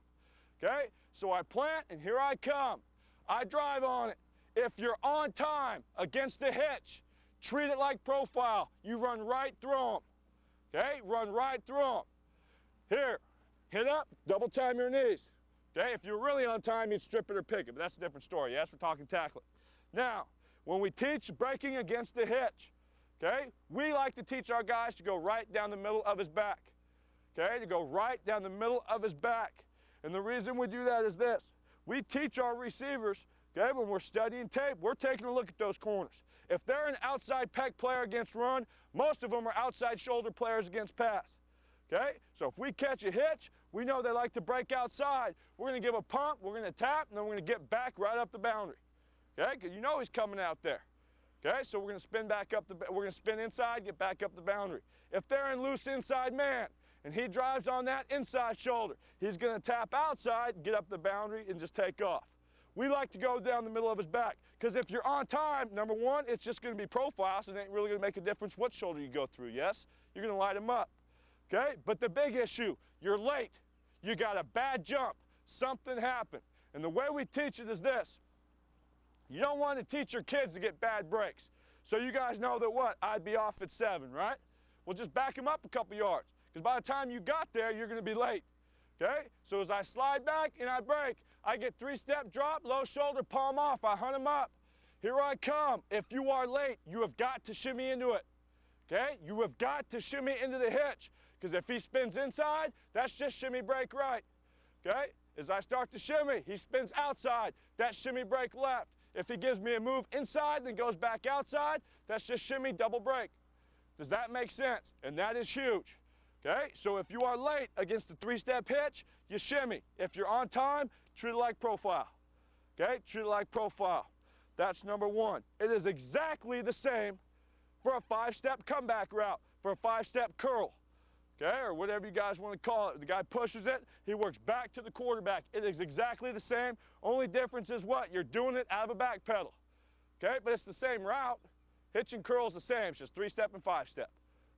[SPEAKER 2] Okay? So I plant, and here I come. I drive on it. If you're on time against the hitch, treat it like profile. You run right through them. Okay? Run right through them. Here, hit up, double time your knees. Okay? If you're really on time, you'd strip it or pick it, but that's a different story. Yes, we're talking tackling. Now, when we teach breaking against the hitch, okay, we like to teach our guys to go right down the middle of his back. okay, to go right down the middle of his back. And the reason we do that is this. We teach our receivers, okay, when we're studying tape, we're taking a look at those corners. If they're an outside pec player against run, most of them are outside shoulder players against pass. Okay? So if we catch a hitch, we know they like to break outside. We're going to give a pump, we're going to tap, and then we're going to get back right up the boundary. Okay? Because you know he's coming out there. Okay? So we're going to spin back up we're going to spin inside, get back up the boundary. If they're in loose inside man and he drives on that inside shoulder, he's going to tap outside, get up the boundary, and just take off. We like to go down the middle of his back because if you're on time, number one, it's just going to be profile, so it ain't really going to make a difference what shoulder you go through, yes? You're going to light him up. Okay? But the big issue, you're late. You got a bad jump. Something happened. And the way we teach it is this. You don't want to teach your kids to get bad breaks. So you guys know that what? I'd be off at 7, right? Well, just back him up a couple yards. Because by the time you got there, you're going to be late. Okay? So as I slide back and I break, I get 3-step drop, low shoulder, palm off. I hunt him up. Here I come. If you are late, you have got to shimmy into it. Okay? You have got to shimmy into the hitch. Because if he spins inside, that's just shimmy break right. Okay? As I start to shimmy, he spins outside. That's shimmy break left. If he gives me a move inside, then goes back outside, that's just shimmy double break. Does that make sense? And that is huge. Okay? So if you are late against the 3-step hitch, you shimmy. If you're on time, treat it like profile. Okay? Treat it like profile. That's number one. It is exactly the same for a 5-step comeback route, for a 5-step curl. Okay, or whatever you guys want to call it. The guy pushes it, he works back to the quarterback. It is exactly the same. Only difference is what? You're doing it out of a back pedal. Okay, but it's the same route. Hitch and curl is the same. It's just 3-step and 5-step.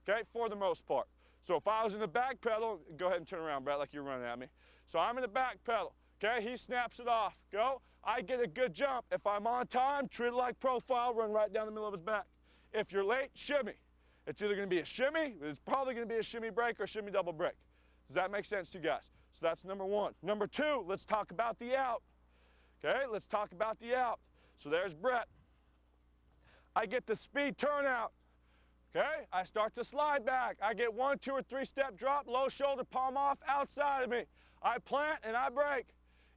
[SPEAKER 2] Okay, for the most part. So if I was in the back pedal, go ahead and turn around, Brett, like you're running at me. So I'm in the back pedal. Okay, he snaps it off. Go. I get a good jump. If I'm on time, treat it like profile, run right down the middle of his back. If you're late, shimmy. It's either going to be a shimmy, it's probably going to be a shimmy break or a shimmy double break. Does that make sense to you guys? So that's number one. Number two, let's talk about the out. Okay, let's talk about the out. So there's Brett. I get the speed turnout. Okay, I start to slide back. I get 1, 2, or 3-step drop, low shoulder, palm off, outside of me. I plant and I break.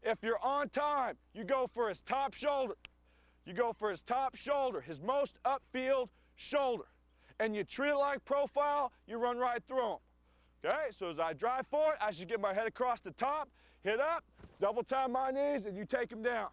[SPEAKER 2] If you're on time, you go for his top shoulder. You go for his top shoulder, his most upfield shoulder. And you treat it like profile, you run right through him. Okay, so as I drive forward, I should get my head across the top, hit up, double time my knees, and you take him down.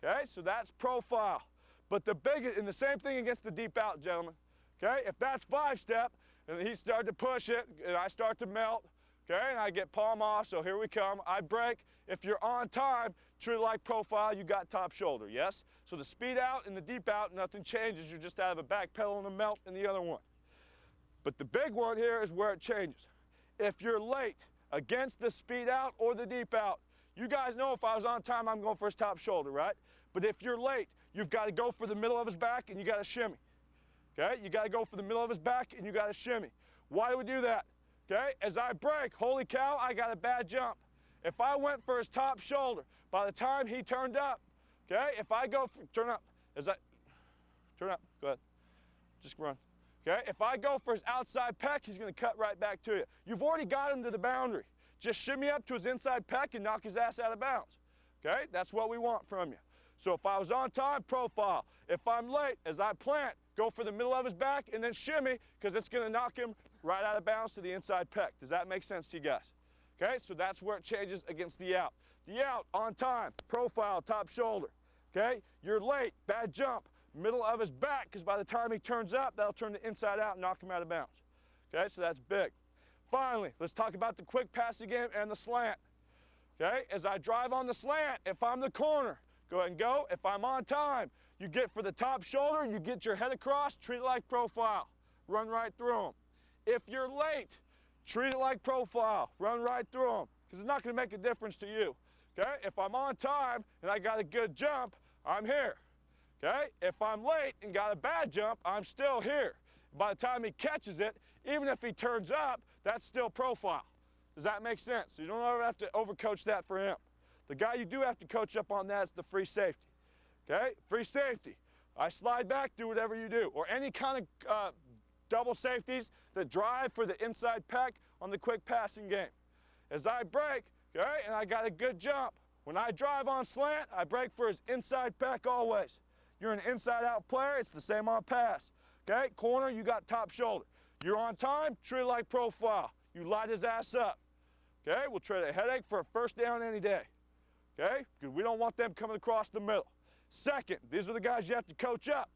[SPEAKER 2] Okay, so that's profile. But the biggest, and the same thing against the deep out, gentlemen. Okay, if that's 5-step, and he started to push it, and I start to melt, okay, and I get palm off, so here we come, I break. If you're on time, treat it like profile, you got top shoulder, yes? So the speed out and the deep out, nothing changes. You're just out of a back pedal and a melt in the other one. But the big one here is where it changes. If you're late against the speed out or the deep out, you guys know if I was on time, I'm going for his top shoulder, right? But if you're late, you've got to go for the middle of his back and you got to shimmy. Okay? You got to go for the middle of his back and you got to shimmy. Why do we do that? Okay? As I break, holy cow, I got a bad jump. If I went for his top shoulder, by the time he turned up, okay, if I go for, turn up, turn up, go ahead, just run. Okay, if I go for his outside pec, he's going to cut right back to you. You've already got him to the boundary. Just shimmy up to his inside pec and knock his ass out of bounds. Okay, that's what we want from you. So if I was on time, profile. If I'm late, as I plant, go for the middle of his back and then shimmy because it's going to knock him right out of bounds to the inside pec. Does that make sense to you guys? Okay, so that's where it changes against the out. The out, on time, profile, top shoulder. Okay, you're late, bad jump, middle of his back, because by the time he turns up, that'll turn the inside out and knock him out of bounds. Okay, so that's big. Finally, let's talk about the quick passing game and the slant. Okay, as I drive on the slant, if I'm the corner, go ahead and go. If I'm on time, you get for the top shoulder, you get your head across, treat it like profile. Run right through him. If you're late, treat it like profile. Run right through him, because it's not going to make a difference to you. Okay, if I'm on time and I got a good jump, I'm here. Okay, if I'm late and got a bad jump, I'm still here. By the time he catches it, even if he turns up, that's still profile. Does that make sense? So you don't ever have to overcoach that for him. The guy you do have to coach up on that is the free safety. Okay, free safety. I slide back, do whatever you do. Or any kind of double safeties that drive for the inside pec on the quick passing game. As I break, okay, and I got a good jump. When I drive on slant, I break for his inside pack always. You're an inside-out player, it's the same on pass. Okay, corner, you got top shoulder. You're on time, treat it like profile. You light his ass up. Okay, we'll trade a headache for a first down any day. Okay, because we don't want them coming across the middle. Second, these are the guys you have to coach up.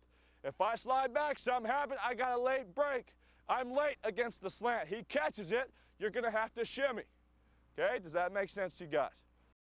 [SPEAKER 2] If I slide back, something happened, I got a late break. I'm late against the slant. He catches it, you're gonna have to shimmy. Okay, does that make sense to you guys?